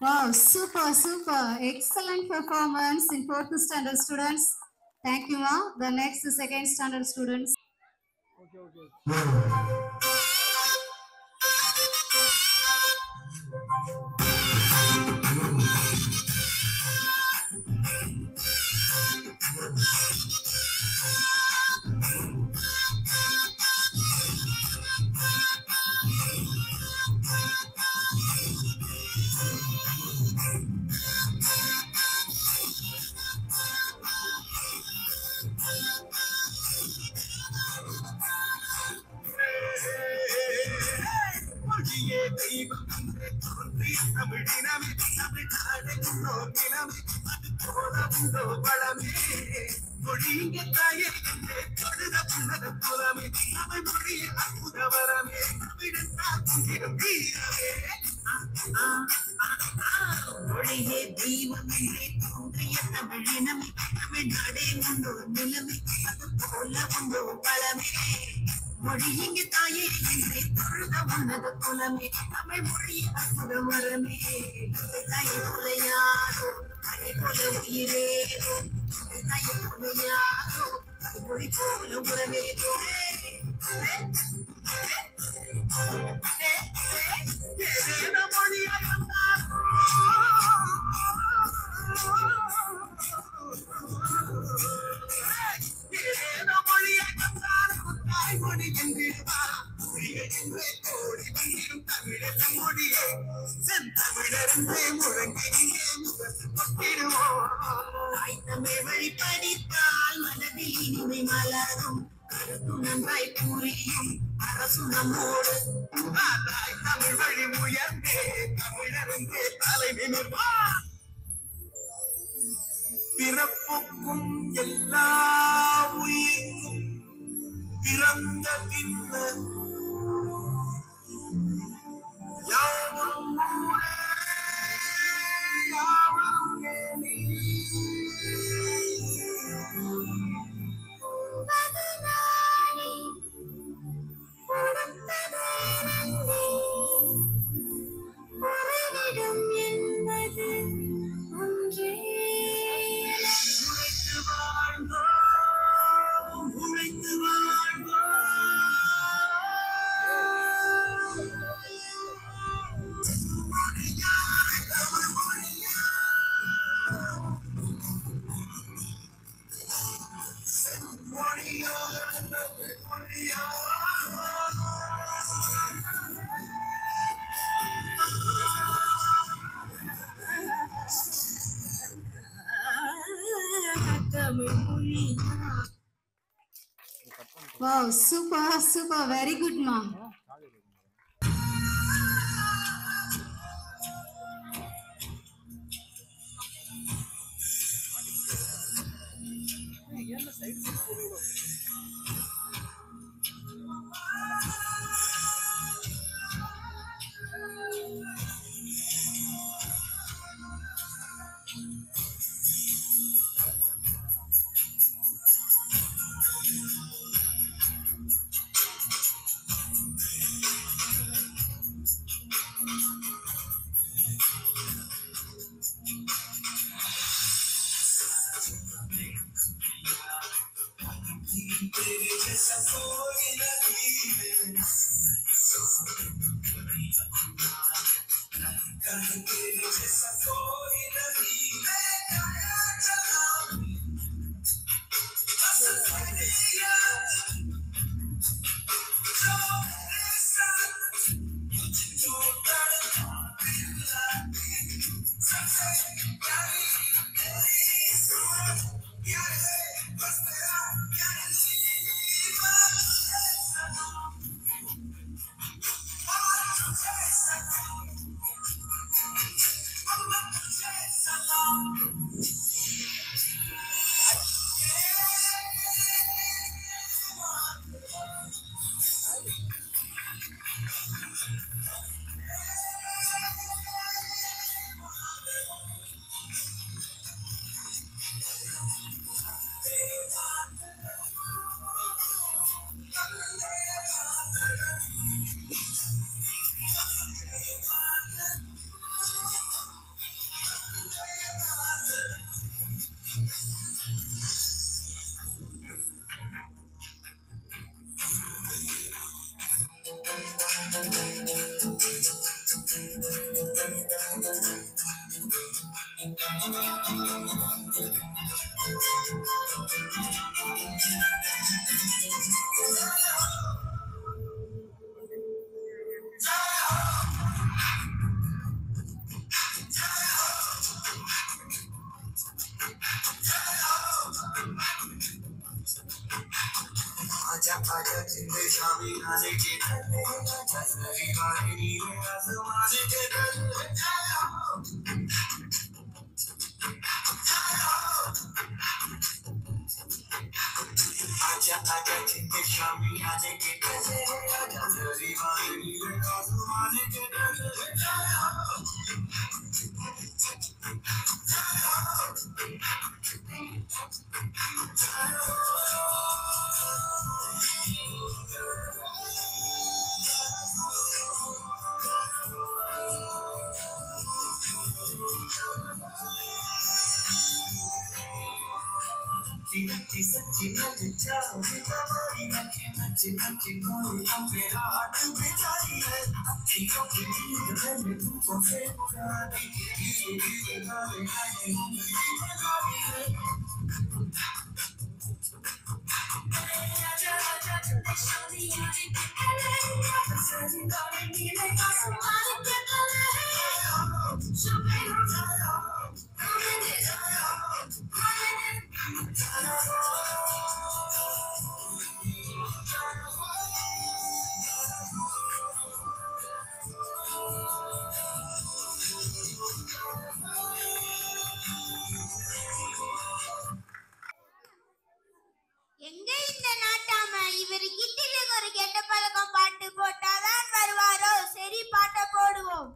Wow, super, super. Excellent performance in 4th standard students. Thank you, Ma. The next 2nd standard students. மொழியே தெய்வம் என்றே தோன்றிய தமிழினமே தமிழ்நாடே உண்டோ நிலமே அது போல உண்டோ பழமே மொழி இங்கு தாயே என்றே தொழுத உன்னத குலமே தமிழ் மொழி அற்புத வரமே தாயை புலையாரோ அதை போல உயிரேரோ தாயை புலையாரோ மொழி போல உறவேரோ வழி படித்தால் மனதில் இனிமை மலரும் கருத்து நன்றாய் புரியும் அரசு நம்மோடு தமிழ் வழி உயர்ந்தே தமிழருந்தே தலை நிமிர்வா பிறப்புக்கும் எல்லா உயிர்க்கும் பிறந்த பின்னர் யாவரும் ஊரே, யாவரும் கேலி. உழைத்து வாழ்ந்தோம், உழைத்து Wow, super, super. Very good, ma'am. आजा जिंदे शामी आने के ढले आजा जरी वाले नीले आसमाने के ढले आजा आजा जिंदे शामी आने के ढले आजा जरी वाले नीले आसमाने के ढले सच्ची सच्ची मत जाओ तुम्हारी आंखें नच्चे नच्चे कोई हम मेरा हाथ बिछाई है अखियों की नींद में तुमको से पुकारा धीरे धीरे गाने गाने लगाई है आजा आजा चले शादी आने के पहले सजी गाने नीले आसमान के तले शुक्र जाया हमें जाया எங்க இந்த நாட்டாம இவர் கிட்டில ஒரு கெட்ட பழக்கம் பாட்டு போட்டாதான் வருவாரோ சரி பாட்ட போடுவோம்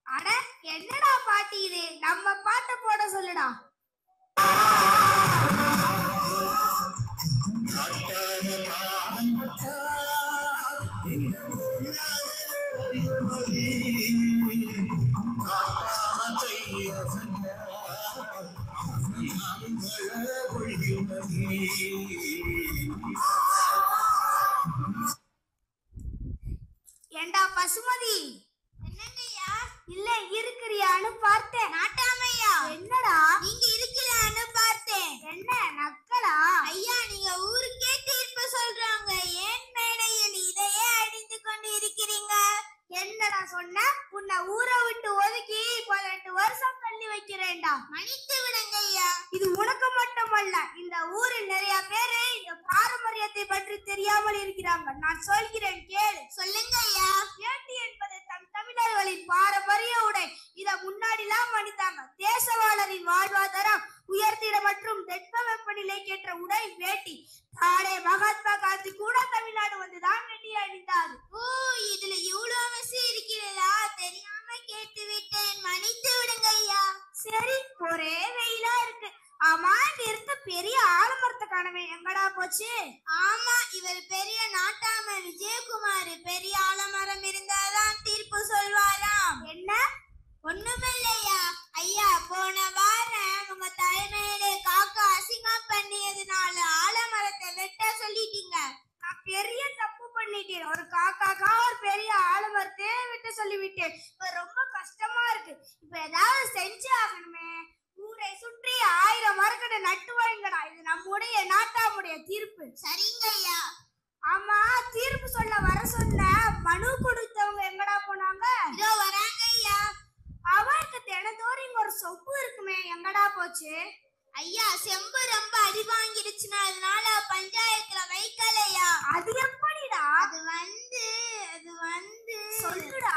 அட என்னடா பாட்டு இது நம்ம பாட்ட போட சொல்லுடா ஏண்டா பசுமதி என்னங்கய்யா இல்ல இருக்கிறியான்னு பார்த்தேன் நாட்டாமையா என்னடா நீங்க இருக்கிறியான்னு பார்த்தேன் என்ன நக்கலா ஐயா நீங்க ஊருக்கே தீர்ப்பு சொல்றாங்க ஏன் மேடையில் இதையே அடித்து கொண்டு இருக்கிறீங்க என்னடா சொன்ன உன்னை ஊரை விட்டு ஒதுக்கி 18 வருஷம் தள்ளி வைக்கிறேன்டா மன்னித்து விடுங்க ஐயா இது உனக்கு மட்டுமல்ல இந்த ஊரில் நிறைய பேரு இந்த பாரம்பரியத்தை பற்றி தெரியாமல் இருக்கிறாங்க நான் சொல்கிறேன் கேளு சொல்லுங்க ஐயா வேட்டி என்பது தமிழர்களின் பாரம்பரிய உடை இத முன்னாடிலாம் அணிந்தாங்க தேசவாளரின் வாழ்வாதாரம் உயர்த்திட மற்றும் வெப்பநிலைக்கேற்ற உடை வேட்டி நாளே மகாத்மா காந்தி கூட தமிழ்நாடு வந்துதான் வேட்டி அணிந்தார் ஓ இதுல இவ்வளவு அவசியம் இருக்கிறதா தெரியாம கேட்டு விட்டேன் மன்னித்து விடுங்க ஐயா சரி ஒரே வெயிலா இருக்கு ஆமா நிறுத்த பெரிய ஆலமரத்தை காணவே எங்கடா போச்சு ஆமா இவர் பெரிய நாட்டாம விஜயகுமார் பெரிய ஆலமரம் இருந்தாதான் தீர்ப்பு சொல்வாராம் என்ன ஒண்ணுமில்லையா ஐயா போன வாரம் உங்க தலைமையிலே காக்கா அசிங்கம் பண்ணியதுனால ஆலமரத்தை வெட்ட சொல்லிட்டீங்க நான் பெரிய தப்பு பண்ணிட்டேன் ஒரு காக்காக்கா ஒரு பெரிய ஆலமரத்தை வெட்ட சொல்லிவிட்டேன் இப்ப ரொம்ப கஷ்டமா இருக்கு இப்ப ஏதாவது செஞ்சு ஆகணுமே ஊரை சுற்றி 1000 மரக்கடை நட்டு வைங்கடா இது நம்முடைய நாட்டாமுடைய தீர்ப்பு சரிங்க ஐயா ஆமா தீர்ப்பு சொல்ல வர சொன்ன மனு கொடுத்தவங்க எங்கடா போனாங்க இதோ வராங்க ஐயா அவருக்கு தினந்தோறும் இங்க ஒரு சொப்பு இருக்குமே எங்கடா போச்சு ஐயா செம்பு ரொம்ப அடி வாங்கிடுச்சுன்னா அதனால பஞ்சாயத்துல வைக்கலையா அது எப்படிடா அது வந்து சொல்லுடா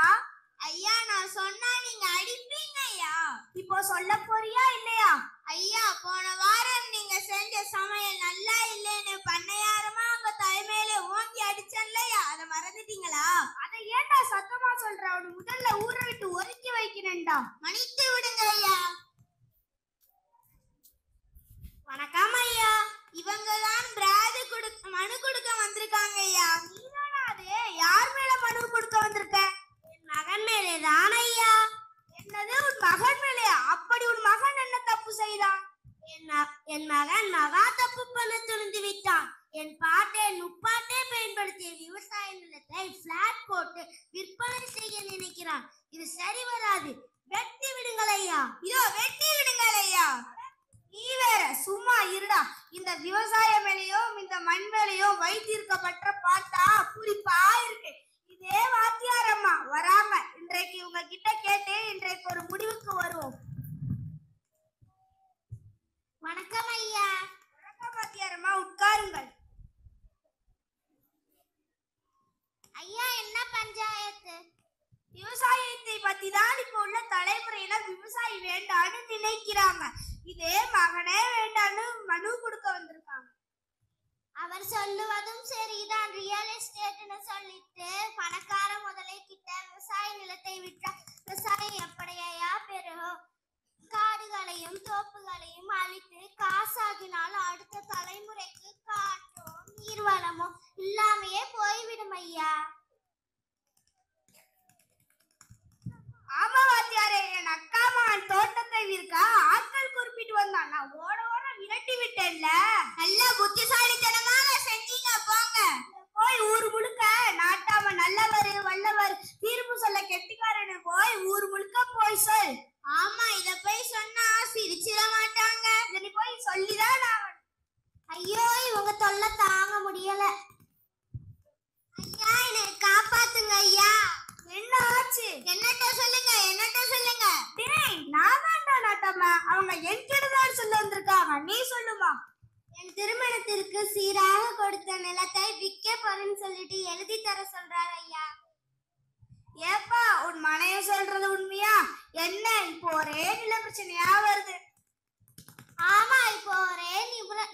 ஐயா நான் சொன்னா நீங்க அடிப்பீங்க ஐயா இப்போ சொல்ல போறியா இல்லையா ஐயா போன வாரம் நீங்க செஞ்ச சமையல் நல்லா இல்லைன்னு பண்ணையாரமா உங்க தலைமையில ஓங்கி அடிச்சல்லையா அதை மறந்துட்டீங்களா அதை ஏன்டா சத்தமா சொல்ற அவனு முதல்ல ஊரை விட்டு ஒதுக்கி வைக்கிறேன்டா மன்னித்து விடுங்க ஐயா வணக்கம் ஐயா இவங்கதான் மனு கொடுக்க வந்திருக்காங்க ஐயா நீதானா அது யார் மேல மனு கொடுக்க வந்திருக்க என் மகன் மேலே தான் ஐயா என்னது உன் மகன் மேலே அப்படி உன் மகன் என்ன தப்பு செய்தான் என் மகன் மகா தப்பு பண்ண துணிந்து விட்டான் என் பாட்டை நுப்பாட்டை பயன்படுத்திய விவசாய நிலத்தை பிளாட் போட்டு விற்பனை செய்ய நினைக்கிறான் இது சரி வராது வெட்டி விடுங்கள் ஐயா இதோ வெட்டி விடுங்கள் ஐயா நீ வேற சும்மா இருடா இந்த விவசாய மேலையும் இந்த மண் மேலையும் வைத்திருக்கப்பட்ட பாட்டா குறிப்பா இருக்கு இதே வாத்தியாரம்மா வராம இந்த இன்றைக்கு உங்ககிட்ட கேட்டு இன்றைக்கு ஒரு முடிவுக்கு வருவோம். வணக்கம் ஐயா. வணக்கம் வாத்தியாரம்மா, உட்காருங்கள். ஐயா, என்ன பஞ்சாயத்து? விவசாயத்தை பத்தி தான் இப்ப உள்ள தலைமுறையினர் விவசாயி வேண்டான்னு நினைக்கிறாங்க. இதே மகனே வேண்டான்னு மனு கொடுக்க வந்திருக்காங்க. அவர் சொல்லுவதும் சரிதான். ரியல் எஸ்டேட்னு சொல்லிட்டு பணக்கார முதலை கிட்ட விவசாய நிலத்தை விட்டா விவசாயம் எப்படியா பெருகும்? காடுகளையும் தோப்புகளையும் அழித்து காசாகினாலும் அடுத்த தலைமுறைக்கு காற்றும் நீர்வளமும் இல்லாமையே போய்விடும் ஐயா. ஆமா வாத்தியாரே, என் அக்கா மகன் தோட்டத்தை விற்க ஆட்கள் குறிப்பிட்டு வந்தான். நான் ஓட ஓட விரட்டி விட்டேன்ல. நல்ல புத்திசாலித்தனமாக செஞ்சீங்க போங்க. போய் ஊர் முழுக்க நாட்டாம நல்லவர் வல்லவர் தீர்ப்பு சொல்ல கெட்டிக்காரன்னு போய் ஊர் முழுக்க போய் சொல். ஆமா, இத போய் சொன்னா சிரிச்சிட மாட்டாங்க. நீ போய் சொல்லிதான் ஆகணும். ஐயோ, இவங்க தொல்லை தாங்க முடியல. ஐயா, என்னை காப்பாத்துங்க ஐயா. என்ன ஆச்சு? என்னட்ட சொல்லுங்க, என்னட்ட சொல்லுங்க. டேய், நான் தான்டா நாட்டாம. அவங்க என்கிட்ட தான் சொல்ல வந்திருக்காங்க. நீ சொல்லுமா? என் திருமணத்திற்கு சீராக கொடுத்த நிலத்தை விற்க போறேன்னு சொல்லிட்டு எழுதி தர சொல்றாரு ஐயா. ஏப்பா, உன் மனைய சொல்றது உண்மையா? என்ன இப்போ ஒரே நில பிரச்சனையா வருது? ஆமா, இப்போ ஒரே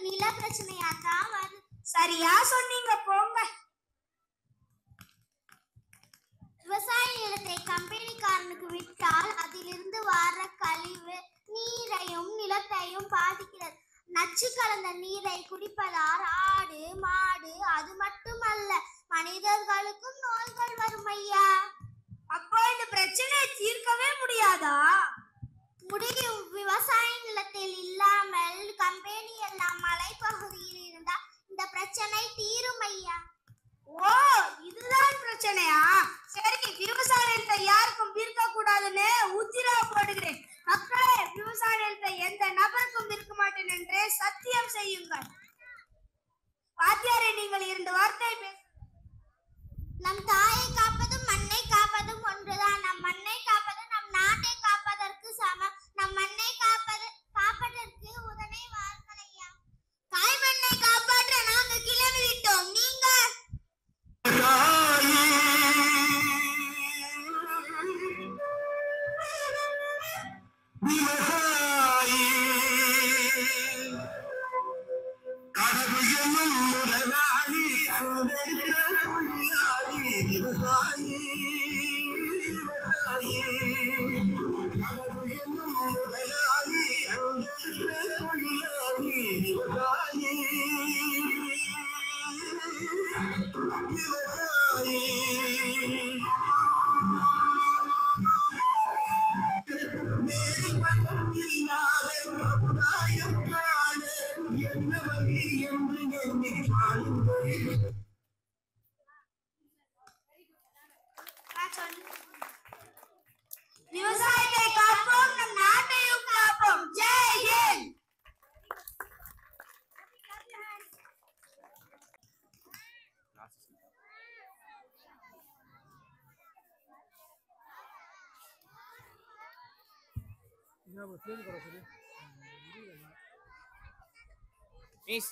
நில பிரச்சனையா தான் வருது. சரியா சொன்னீங்க போங்க. விவசாய நிலத்தை கம்பெனிக்காரனுக்கு விட்டால் அதிலிருந்து வர கழிவு நீரையும் நிலத்தையும் பாதிக்கிறது. நச்சு கலந்த நீரை குடிப்பதால் ஆடு மாடு அது மட்டுமல்ல மனிதர்களுக்கும் நோய்கள் வரும் ஐயா. அப்போ இந்த பிரச்சனையை தீர்க்கவே முடியாதா? முடியும். விவசாய நிலத்தில் இல்லாமல் கம்பெனி எல்லாம் மலைப்பகுதியில் இருந்தா இந்த பிரச்சனை தீரும் ஐயா. ஓ, இதுதான் பிரச்சனையா? சரி, விவசாயத்தை யாருக்கும் விற்க கூடாதுன்னு உத்தரவு போடுகிறேன். மக்களே, விவசாயத்தை எந்த நபருக்கும் விற்க மாட்டேன் என்று சத்தியம் செய்யுங்கள். வாத்தியாரே, நீங்கள் 2 வார்த்தை பேச. நம் தாயை காப்பதும் மண்ணை காப்பதும் ஒன்றுதான். நம் மண்ணை காப்பது நம் நாட்டை காப்பதற்கு சமம். நம் மண்ணை காப்பதற்கு உடனே வாருங்கள் ஐயா. தாய் மண்ணை காப்பாற்ற நாங்க கிளம்பி விட்டோம். நீங்க விவசாயத்தை காப்போம், நம் நாட்டையும் காப்போம். ஜெய் ஹிந்த். மிஸ்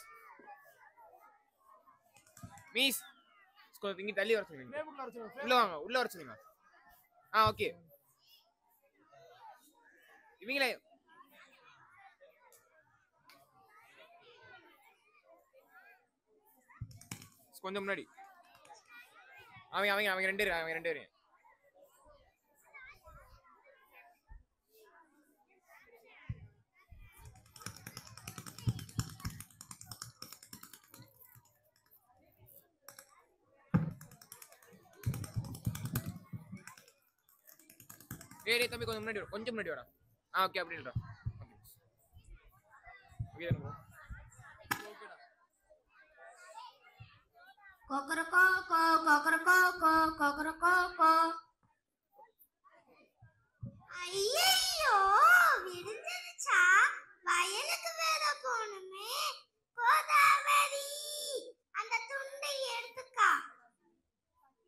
மிஸ் இங்க தள்ளி வர சொல்லுங்க. உள்ள வாங்க, உள்ள வர சொல்லுங்க. ஓகே. இவங்களே கொஞ்சம் முன்னாடி அவங்க 2 பேரும் டேய் தம்பி கொஞ்சம் முன்னாடி வாடா. ஓகே, அப்படிடா. Okay bro. கொக்கரக்கோ கொக்கரக்கோ கொக்கரக்கோ. ஐயோ, விடுஞ்சிருச்சா? வயலுக்கு வேற போணுமே. கோதாவரி, அந்த துண்டை எடுத்துக்கா.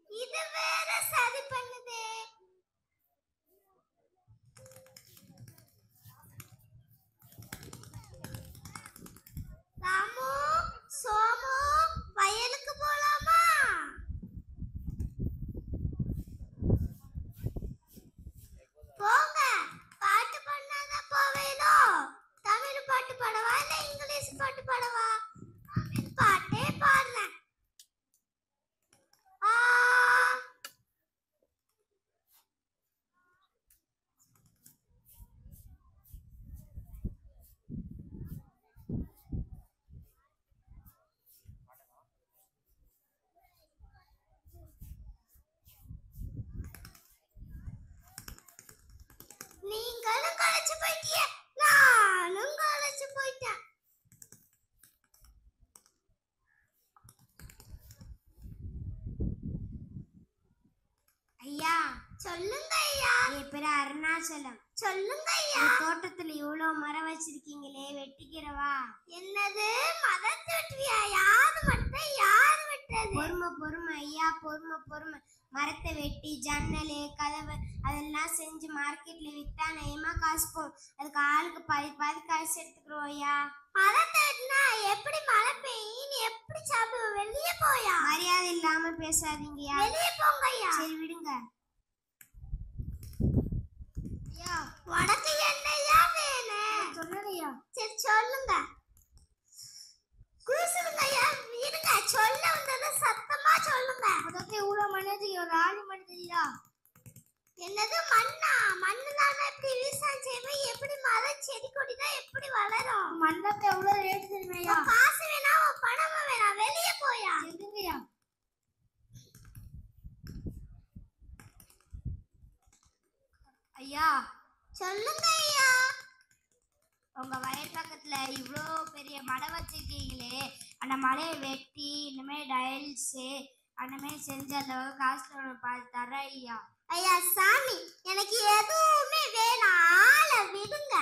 இது வேற சரி பண்ணுதே. அருணாச்சலம். சொல்லுங்க ஐயா. தோட்டத்துல இவ்வளவு மரம் வச்சிருக்கீங்களே, வெட்டிக்கிறவா? என்னது மரத்தை வெட்டுவியா? யாரு மட்டும் யாரு வெட்டுறது? பொறுமை பொறுமை ஐயா, பொறுமை பொறுமை. மரத்தை வெட்டி ஜன்னல் கதவு அதெல்லாம் செஞ்சு மார்க்கெட்ல வித்தா நயமா காசு போகும். அதுக்கு ஆளுக்கு பாதி பாதி காசு எடுத்துக்கிறோம் ஐயா. மரத்தை வெட்டினா எப்படி மழை பெய்யும்? எப்படி சாப்பிடுவோம்? வெளியே போயா? மரியாதை இல்லாம பேசாதீங்கயா. வெளியே போங்க ஐயா. சரி விடுங்க ஐயா. உனக்கு என்னையா வேணும்? சொல்லுங்கய்யா. சரி சொல்லுங்க. குருசுங்க ஐயா. இருங்க சொல்ல வந்தத சத்தமா சொல்லுங்க. அதற்கு இவ்வளவு மண்ணு ஒரு ஆளு மண்ணு தெரியுதா? என்னது மண்ணா? மண்ணுனால எப்படி விவசாயம் செய்வோம்? எப்படி மரம் செடி கொடினா எப்படி வளரும்? மண்ணத்தை எவ்வளவு ரேட் தெரியுமையா? காசு வேணா பணமா வேணா? வெளியே போயா. எதுங்கய்யா? ஐயா சொல்லுங்க ஐயா. உங்க வயல் பக்கத்துல இவ்வளோ பெரிய மலை வச்சிருக்கீங்களே, அந்த மலையை வெட்டி இனிமே டைல்ஸ் அந்த மாதிரி செஞ்ச அளவு காசுல பார்த்து தர ஐயா. ஐயா சாமி எனக்கு எதுவுமே வேணாம், ஆளை விடுங்க.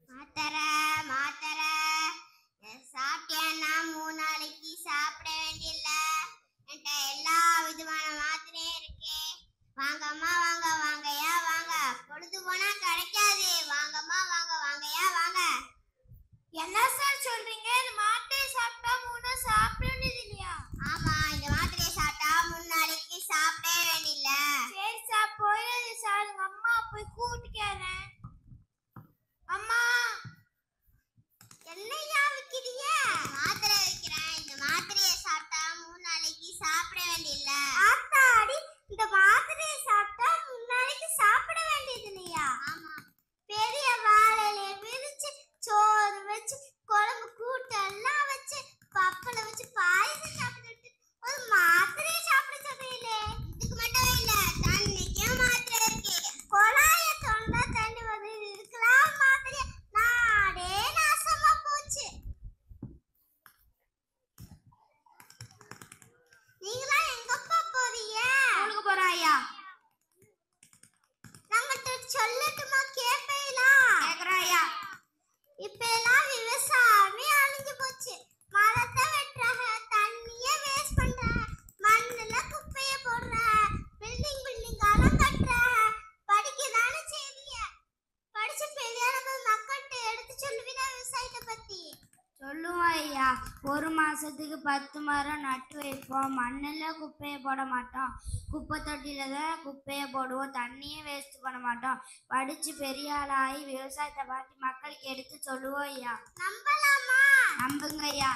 மாத்தர மாத்தர சாப்பிட்டேன்னா 3 நாளைக்கு சாப்பிட வேண்டியதில்ல. என்கிட்ட எல்லா விதமான மாத்திரையும் இருக்கு. வாங்கம்மா வாங்க வாங்கயா வாங்க. பொழுது போனா கிடைக்காது. வாங்கம்மா வாங்க வாங்கயா வாங்க. என்ன சார் சொல்றீங்க? இந்த மாத்திரையை சாப்பிட்டா 3 நாள் சாப்பிட வேண்டியது இல்லையா? ஆமா, இந்த மாத்திரையை சாப்பிட்டா 3 நாளைக்கு சாப்பிட வேண்டியதில்ல. சரி சார் போயிடுது சார். உங்க அம்மா போய் கூட்டிக்கிறேன். அம்மா என்னையா விக்கிறீங்க? மாத்திரை விக்கிறேன். இந்த மாத்திரையை சாப்பிட்டா 3 நாளைக்கு சாப்பிட வேண்டியதில்ல. ஆத்தாடி, இந்த மாத்திரையை சாப்பிட்டா 3 நாளைக்கு சாப்பிட வேண்டியது இல்லையா? ஆமா. பெரிய வாழையில விரிச்சு சோறு வச்சு குழம்பு கூட்டு எல்லாம் வச்சு பப்பல வச்சு பாயசம் சாப்பிட்டு ஒரு மாத்திரையை சாப்பிட சொல்றீங்களே. இதுக்கு மட்டும் இல்ல, தண்ணிக்கும் மாத்திரை இருக்கு. கொலாய தொண்டா தண்ணி வந்து இருக்கலாம் மாத்திரை. நாடே நாசமா போச்சு. நீங்களா எங்கப்பா போறீங்க? உங்களுக்கு போறாயா? நாங்கட்ட சொல்லட்டுமா? கேப்பீங்களா? கேக்குறாயா? இப்ப எல்லாம் விவசாயமே அழிஞ்சு போச்சு. மரத்தை வெட்டுறாங்க, தண்ணிய வேஸ்ட் பண்றாங்க, மண்ணுல குப்பைய போடுறாங்க, பில்டிங் எல்லாம் கட்டுறாங்க. படிக்கதானே செய்வீங்க? படிச்சு பெரிய மக்கள்கிட்ட எடுத்து சொல்லுவீங்க விவசாயத்தை பத்தி? சொல்லுவோம் ஐயா. 1 மாசத்துக்கு 10 மரம் நட்டு வைப்போம். மண்ணுல குப்பையை போட மாட்டோம். குப்பை தொட்டியில தான் குப்பையை போடுவோம். தண்ணியே வேஸ்ட் பண்ண மாட்டோம். படிச்சு பெரிய ஆளாகி விவசாயத்தை பத்தி மக்களுக்கு எடுத்து சொல்லுவோம் ஐயா. நம்பலாமா? நம்புங்க ஐயா.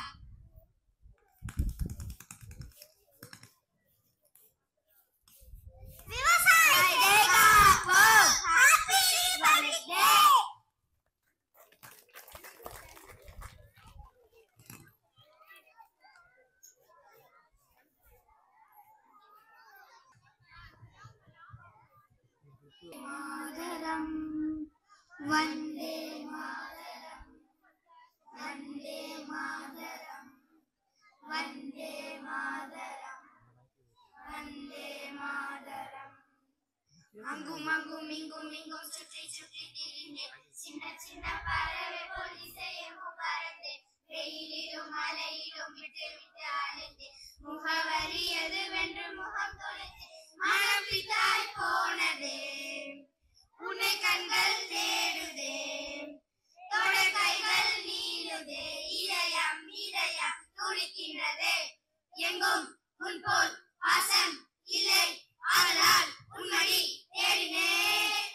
மாதரம் வந்தே மாதரம் வந்தே மாதரம் வந்தே மாதரம் வந்தே மாதரம். அங்கும் அங்கும் இங்கும் இங்கும் சுற்றி சுற்றி திரிந்தேன். சின்ன சின்ன பறவை போல் இசையமும் பறந்தேன். வெயிலிலும் மலையிலும் விட்டு விட்டு அழைத்தேன். முகவரி எதுவென்று முகம் தொலைத்தேன். மனம் பித்தாய் போனதே, உன்னை கண்கள் தேடுதே, தொட கைகள் நீளுதே, இதயம் இதயம் துடிக்கின்றதே. எங்கும் உன் போல் பாசம் இல்லை, ஆதலால் உன்மடி தேடினே.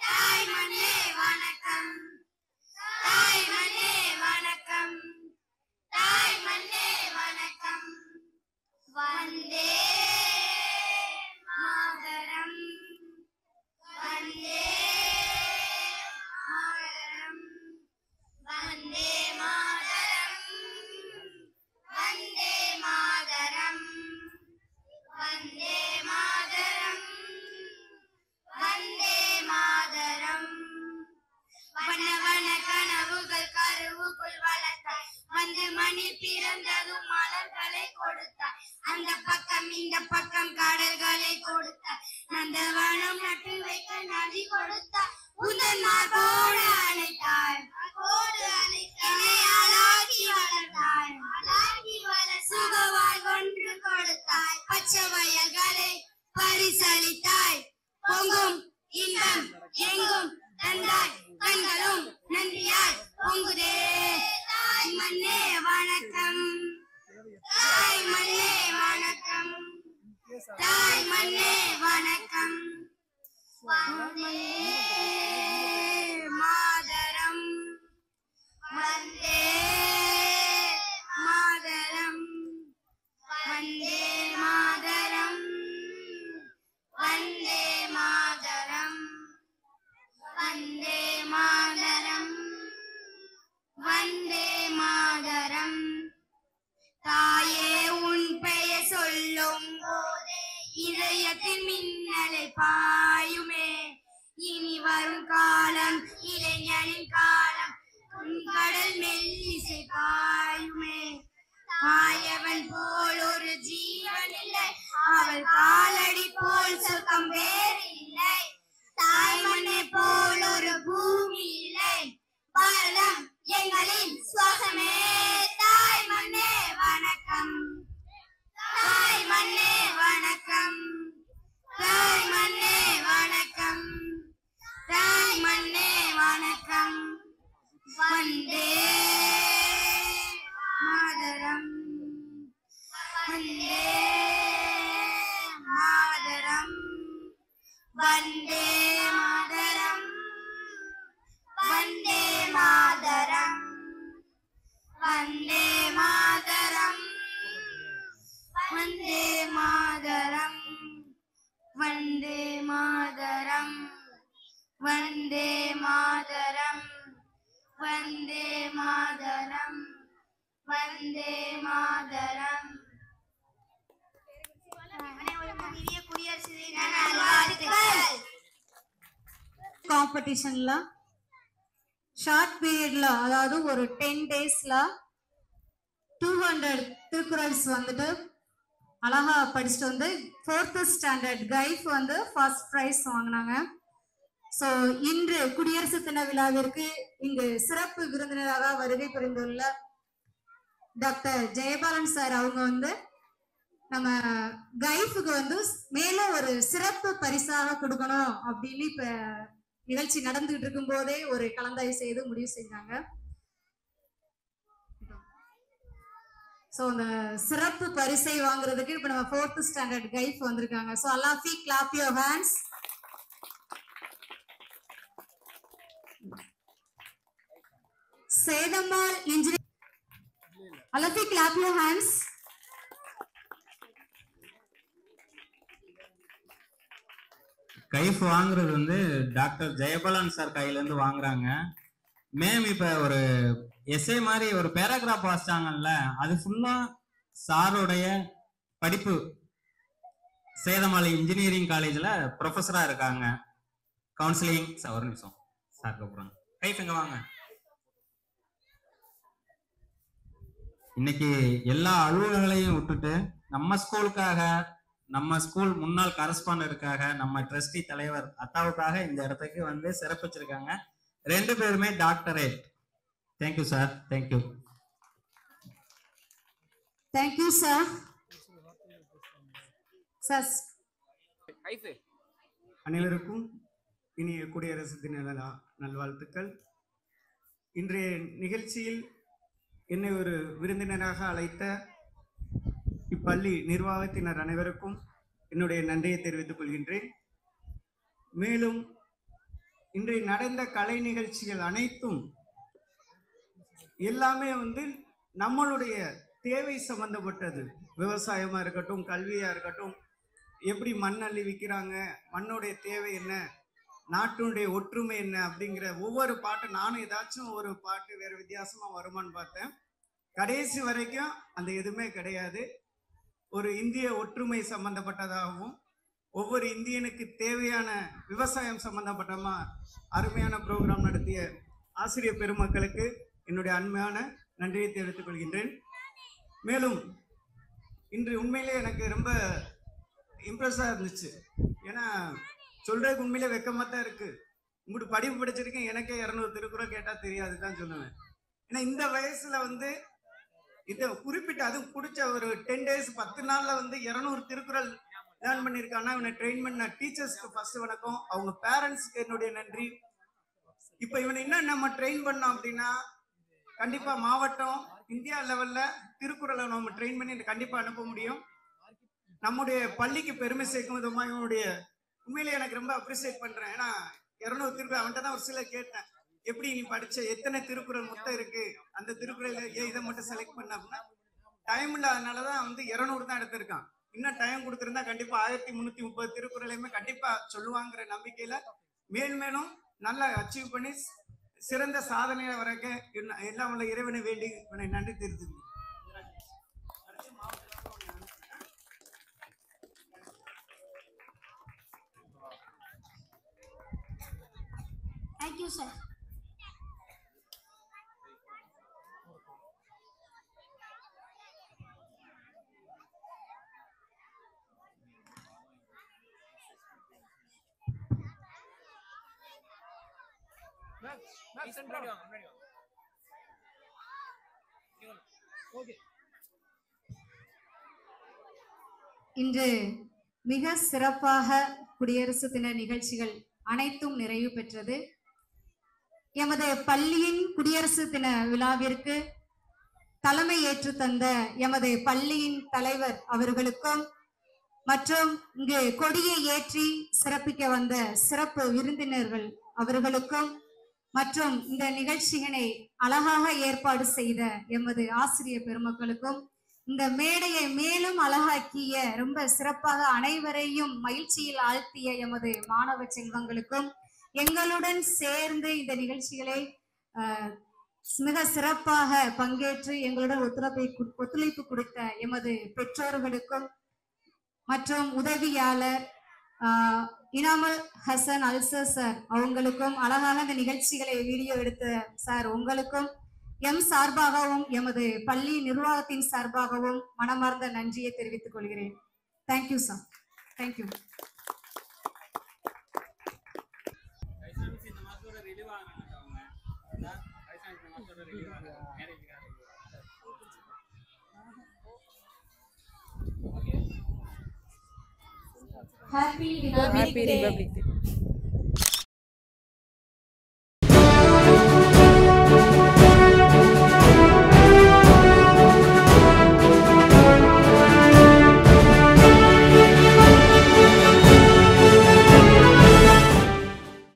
தாய் மண்ணே வணக்கம், தாய் மண்ணே வணக்கம், தாய் மண்ணே வணக்கம். வந்தே நந்தவனம் நட்டு வைக்க நதி கொடுத்தாய் உந்தன் மார்போடு அழைத்தாய் என்னை ஆளாக்கி வளர்த்தாய் சுகவாய் ஒன்று கொடுத்தாய் பச்சை வயல்களை பரிசளித்தாய் பொங்கும் இன்பம் எங்கும் தந்தாய் கண்களும் நன்றியாய் பொங்குதே தாய் மண்ணே வணக்கம் தாய் மண்ணே வணக்கம் தாய் மண்ணே வணக்கம் வந்தே மாதரம் வந்தே மாதரம் வந்தே மாதரம் வந்தே மாதரம் வந்தே மாதரம் வந்தே மாதரம் தாயே உன் பெயர் சொல்லும் போதே இதயத்தின் மின்னலை பாயுமே இனி வரும் காலம் இளைஞனின் காலம் உன் கடல் மெல்லிசை பாயுமே தாயவன் போல் ஒரு ஜீவன் இல்லை அவள் காலடி போல் சுகம் வேறு இல்லை தாய் மண்ணை போல் ஒரு பூமி இல்லை பாரதம் எங்களின் சுவாசமே தாய் மண்ணே வணக்கம் தாய் மண்ணே வணக்கம் தாய் மண்ணே வணக்கம் தாய் மண்ணே வணக்கம் வந்தே மாதரம் வந்தே மாதரம் வந்தே மாதரம் வந்தே மாதரம் வந்தே மாதரம் வந்தே மாதரம் வந்தே மாதரம் வந்தே மாதரம் வந்தே மாதரம் வந்தே மாதரம் குடியரசு தின நல்வாழ்த்துக்கள். காம்படிஷன்ல ஷார்ட் பீரியட்ல அதாவது ஒரு 10 டேஸ்ல 200 திருக்குறள்ஸ் வந்துட்டு அழகா படிச்சுட்டு வந்து 4th ஸ்டாண்டர்ட் கைஃப் வந்து ஃபர்ஸ்ட் பிரைஸ் வாங்கினாங்க. ஸோ இன்று குடியரசு தின விழாவிற்கு இங்கு சிறப்பு விருந்தினராக வருகை புரிந்துள்ள டாக்டர் ஜெயபாலன் சார் அவங்க வந்து நம்ம கைஃபுக்கு வந்து மேலும் ஒரு சிறப்பு பரிசாக கொடுக்கணும் அப்படின்னு இப்ப நிகழ்ச்சி நடந்துகிட்டு இருக்கும் போதே ஒரு கலந்தாய்வு செய்து முடிவு செஞ்சாங்க. ஸோ அந்த சிறப்பு பரிசை வாங்குறதுக்கு இப்ப நம்ம 4th ஸ்டாண்டர்ட் கைஃப் வந்திருக்காங்க. So all of you clap your hands. Sethammal engineer all of you clap your hands. Kaif வாங்குறது வந்து டாக்டர் ஜெயபாலன் சார் கையில இருந்து வாங்குறாங்க. மேம் இப்ப ஒரு எஸ்ஏ மாதிரி ஒரு பேராகிராஃப் வாசிச்சாங்கல்ல, அது ஃபுல்லா சாருடைய படிப்பு. சேதமலை இன்ஜினியரிங் காலேஜ்ல ப்ரொஃபஸரா இருக்காங்க. கவுன்சிலிங் ஒரு நிமிஷம் சார் கூப்பிடுறாங்க. கைஃப் எங்க வாங்க. இன்னைக்கு எல்லா அலுவலகங்களையும் விட்டுட்டு நம்ம ஸ்கூலுக்காக, நம்ம ஸ்கூல் முன்னாள் கரஸ்பாண்டருக்காக, நம்ம ட்ரஸ்டி தலைவர் அத்தாவுக்காக இந்த இடத்துக்கு வந்து சிறப்பிச்சிருக்காங்க. 2 பேருமே doctorate. Thank you sir. Thank you. Thank you sir. Sir அனைவருக்கும் இனிய குடியரசு தின நல்வாழ்த்துக்கள். இன்றைய நிகழ்ச்சியில் என்னை ஒரு விருந்தினராக அழைத்த இப்பள்ளி நிர்வாகத்தினர் அனைவருக்கும் என்னுடைய நன்றியை தெரிவித்துக் கொள்கின்றேன். மேலும் இன்றைய நடந்த கலை நிகழ்ச்சிகள் அனைத்தும் எல்லாமே வந்து நம்மளுடைய தேவை சம்பந்தப்பட்டது. விவசாயமா இருக்கட்டும், கல்வியா இருக்கட்டும், எப்படி மண் அள்ளி விற்கிறாங்க, மண்ணுடைய தேவை என்ன, நாட்டினுடைய ஒற்றுமை என்ன அப்படிங்கிற ஒவ்வொரு பாட்டு நானும் ஏதாச்சும் ஒரு பாட்டு வேற வித்தியாசமா வருமானு பார்த்தேன். கடைசி வரைக்கும் அந்த எதுவுமே கிடையாது. ஒரு இந்திய ஒற்றுமை சம்பந்தப்பட்டதாகவும் ஒவ்வொரு இந்தியனுக்கு தேவையான விவசாயம் சம்பந்தப்பட்டமா அருமையான ப்ரோக்ராம் நடத்திய ஆசிரியர் பெருமக்களுக்கு என்னுடைய அன்மையான நன்றியை தெரிவித்துக் கொள்கின்றேன். மேலும் இன்று உண்மையிலே எனக்கு ரொம்ப இம்ப்ரெஸ்ஸாக இருந்துச்சு. ஏன்னா சொல்றதுக்கு உண்மையிலே வெக்கமாக தான் இருக்கு. உங்களுக்கு படிப்பு படிச்சிருக்கேன், எனக்கே 200 திருக்குறள் கேட்டால் தெரியாது தான் சொல்லுவேன். ஏன்னா இந்த வயசுல வந்து இதை குறிப்பிட்ட அதுவும் பிடிச்ச ஒரு 10 days 10 நாள்ல வந்து 200 திருக்குறள் லேர்ன் பண்ணியிருக்காங்கன்னா இவனை ட்ரெயின் பண்ண டீச்சர்ஸ்க்கு ஃபர்ஸ்ட் வணக்கம், அவங்க பேரண்ட்ஸ்க்கு என்னுடைய நன்றி. இப்போ இவனை இன்னும் நம்ம ட்ரெயின் பண்ணோம் அப்படின்னா கண்டிப்பா மாவட்டம் இந்தியா லெவல்ல திருக்குறளை நம்ம ட்ரெயின் பண்ணி கண்டிப்பா அனுப்ப முடியும். நம்முடைய பள்ளிக்கு பெருமை சேர்க்கும் விதமா இவனுடைய உண்மையிலே எனக்கு ரொம்ப அப்ரிசியேட் பண்றேன். ஏன்னா 200 திருக்குறள் அவன்கிட்ட தான் ஒரு சில கேட்டேன், எப்படி நீ படிச்ச எத்தனை திருக்குறள் மொத்தம் இருக்கு, அந்த திருக்குறள் ஏன் இதை மட்டும் செலக்ட் பண்ண அப்படின்னா டைம் இல்லாதனாலதான் வந்து 200 தான் எடுத்திருக்கான். இன்னும் டைம் கொடுத்திருந்தா கண்டிப்பா 1330 திருக்குறளையுமே கண்டிப்பா சொல்லுவாங்கிற நம்பிக்கையில மேலும் நல்லா அச்சீவ் பண்ணி சிறந்த சாதனையை வரைக்க எல்லாம் உள்ள இறைவனை வேண்டி நன்றி தெரிவித்துக்கிறேன். Thank you, sir. இன்று மிக சிறப்பாக குடியரசு தின நிகழ்ச்சிகள் அனைத்தும் நிறைவு பெற்றது. எமது பள்ளியின் குடியரசு தின விழாவிற்கு தலைமை ஏற்று தந்த எமது பள்ளியின் தலைவர் அவர்களுக்கும் மற்றும் இங்கு கொடியை ஏற்றி சிறப்பிக்க வந்த சிறப்பு விருந்தினர்கள் அவர்களுக்கும் மற்றும் இந்த நிகழ்ச்சியினை அழகாக ஏற்பாடு செய்த எமது ஆசிரியர் பெருமக்களுக்கும் இந்த மேடையை மேலும் அழகாக்கிய ரொம்ப சிறப்பாக அனைவரையும் மகிழ்ச்சியில் ஆழ்த்திய எமது மாணவ செல்வங்களுக்கும் எங்களுடன் சேர்ந்து இந்த நிகழ்ச்சிகளை மிக சிறப்பாக பங்கேற்று எங்களுடன் ஒத்துழைப்பு கொடுத்த எமது பெற்றோர்களுக்கும் மற்றும் உதவியாளர் இனாமல் ஹசன் அல்சர் சார் அவங்களுக்கும் அழகாக இந்த நிகழ்ச்சிகளை வீடியோ எடுத்த சார் உங்களுக்கும் எம் சார்பாகவும் எமது பள்ளி நிர்வாகத்தின் சார்பாகவும் மனமார்ந்த நன்றியை தெரிவித்துக் கொள்கிறேன். Thank you sir. Thank you. Happy Republic Day.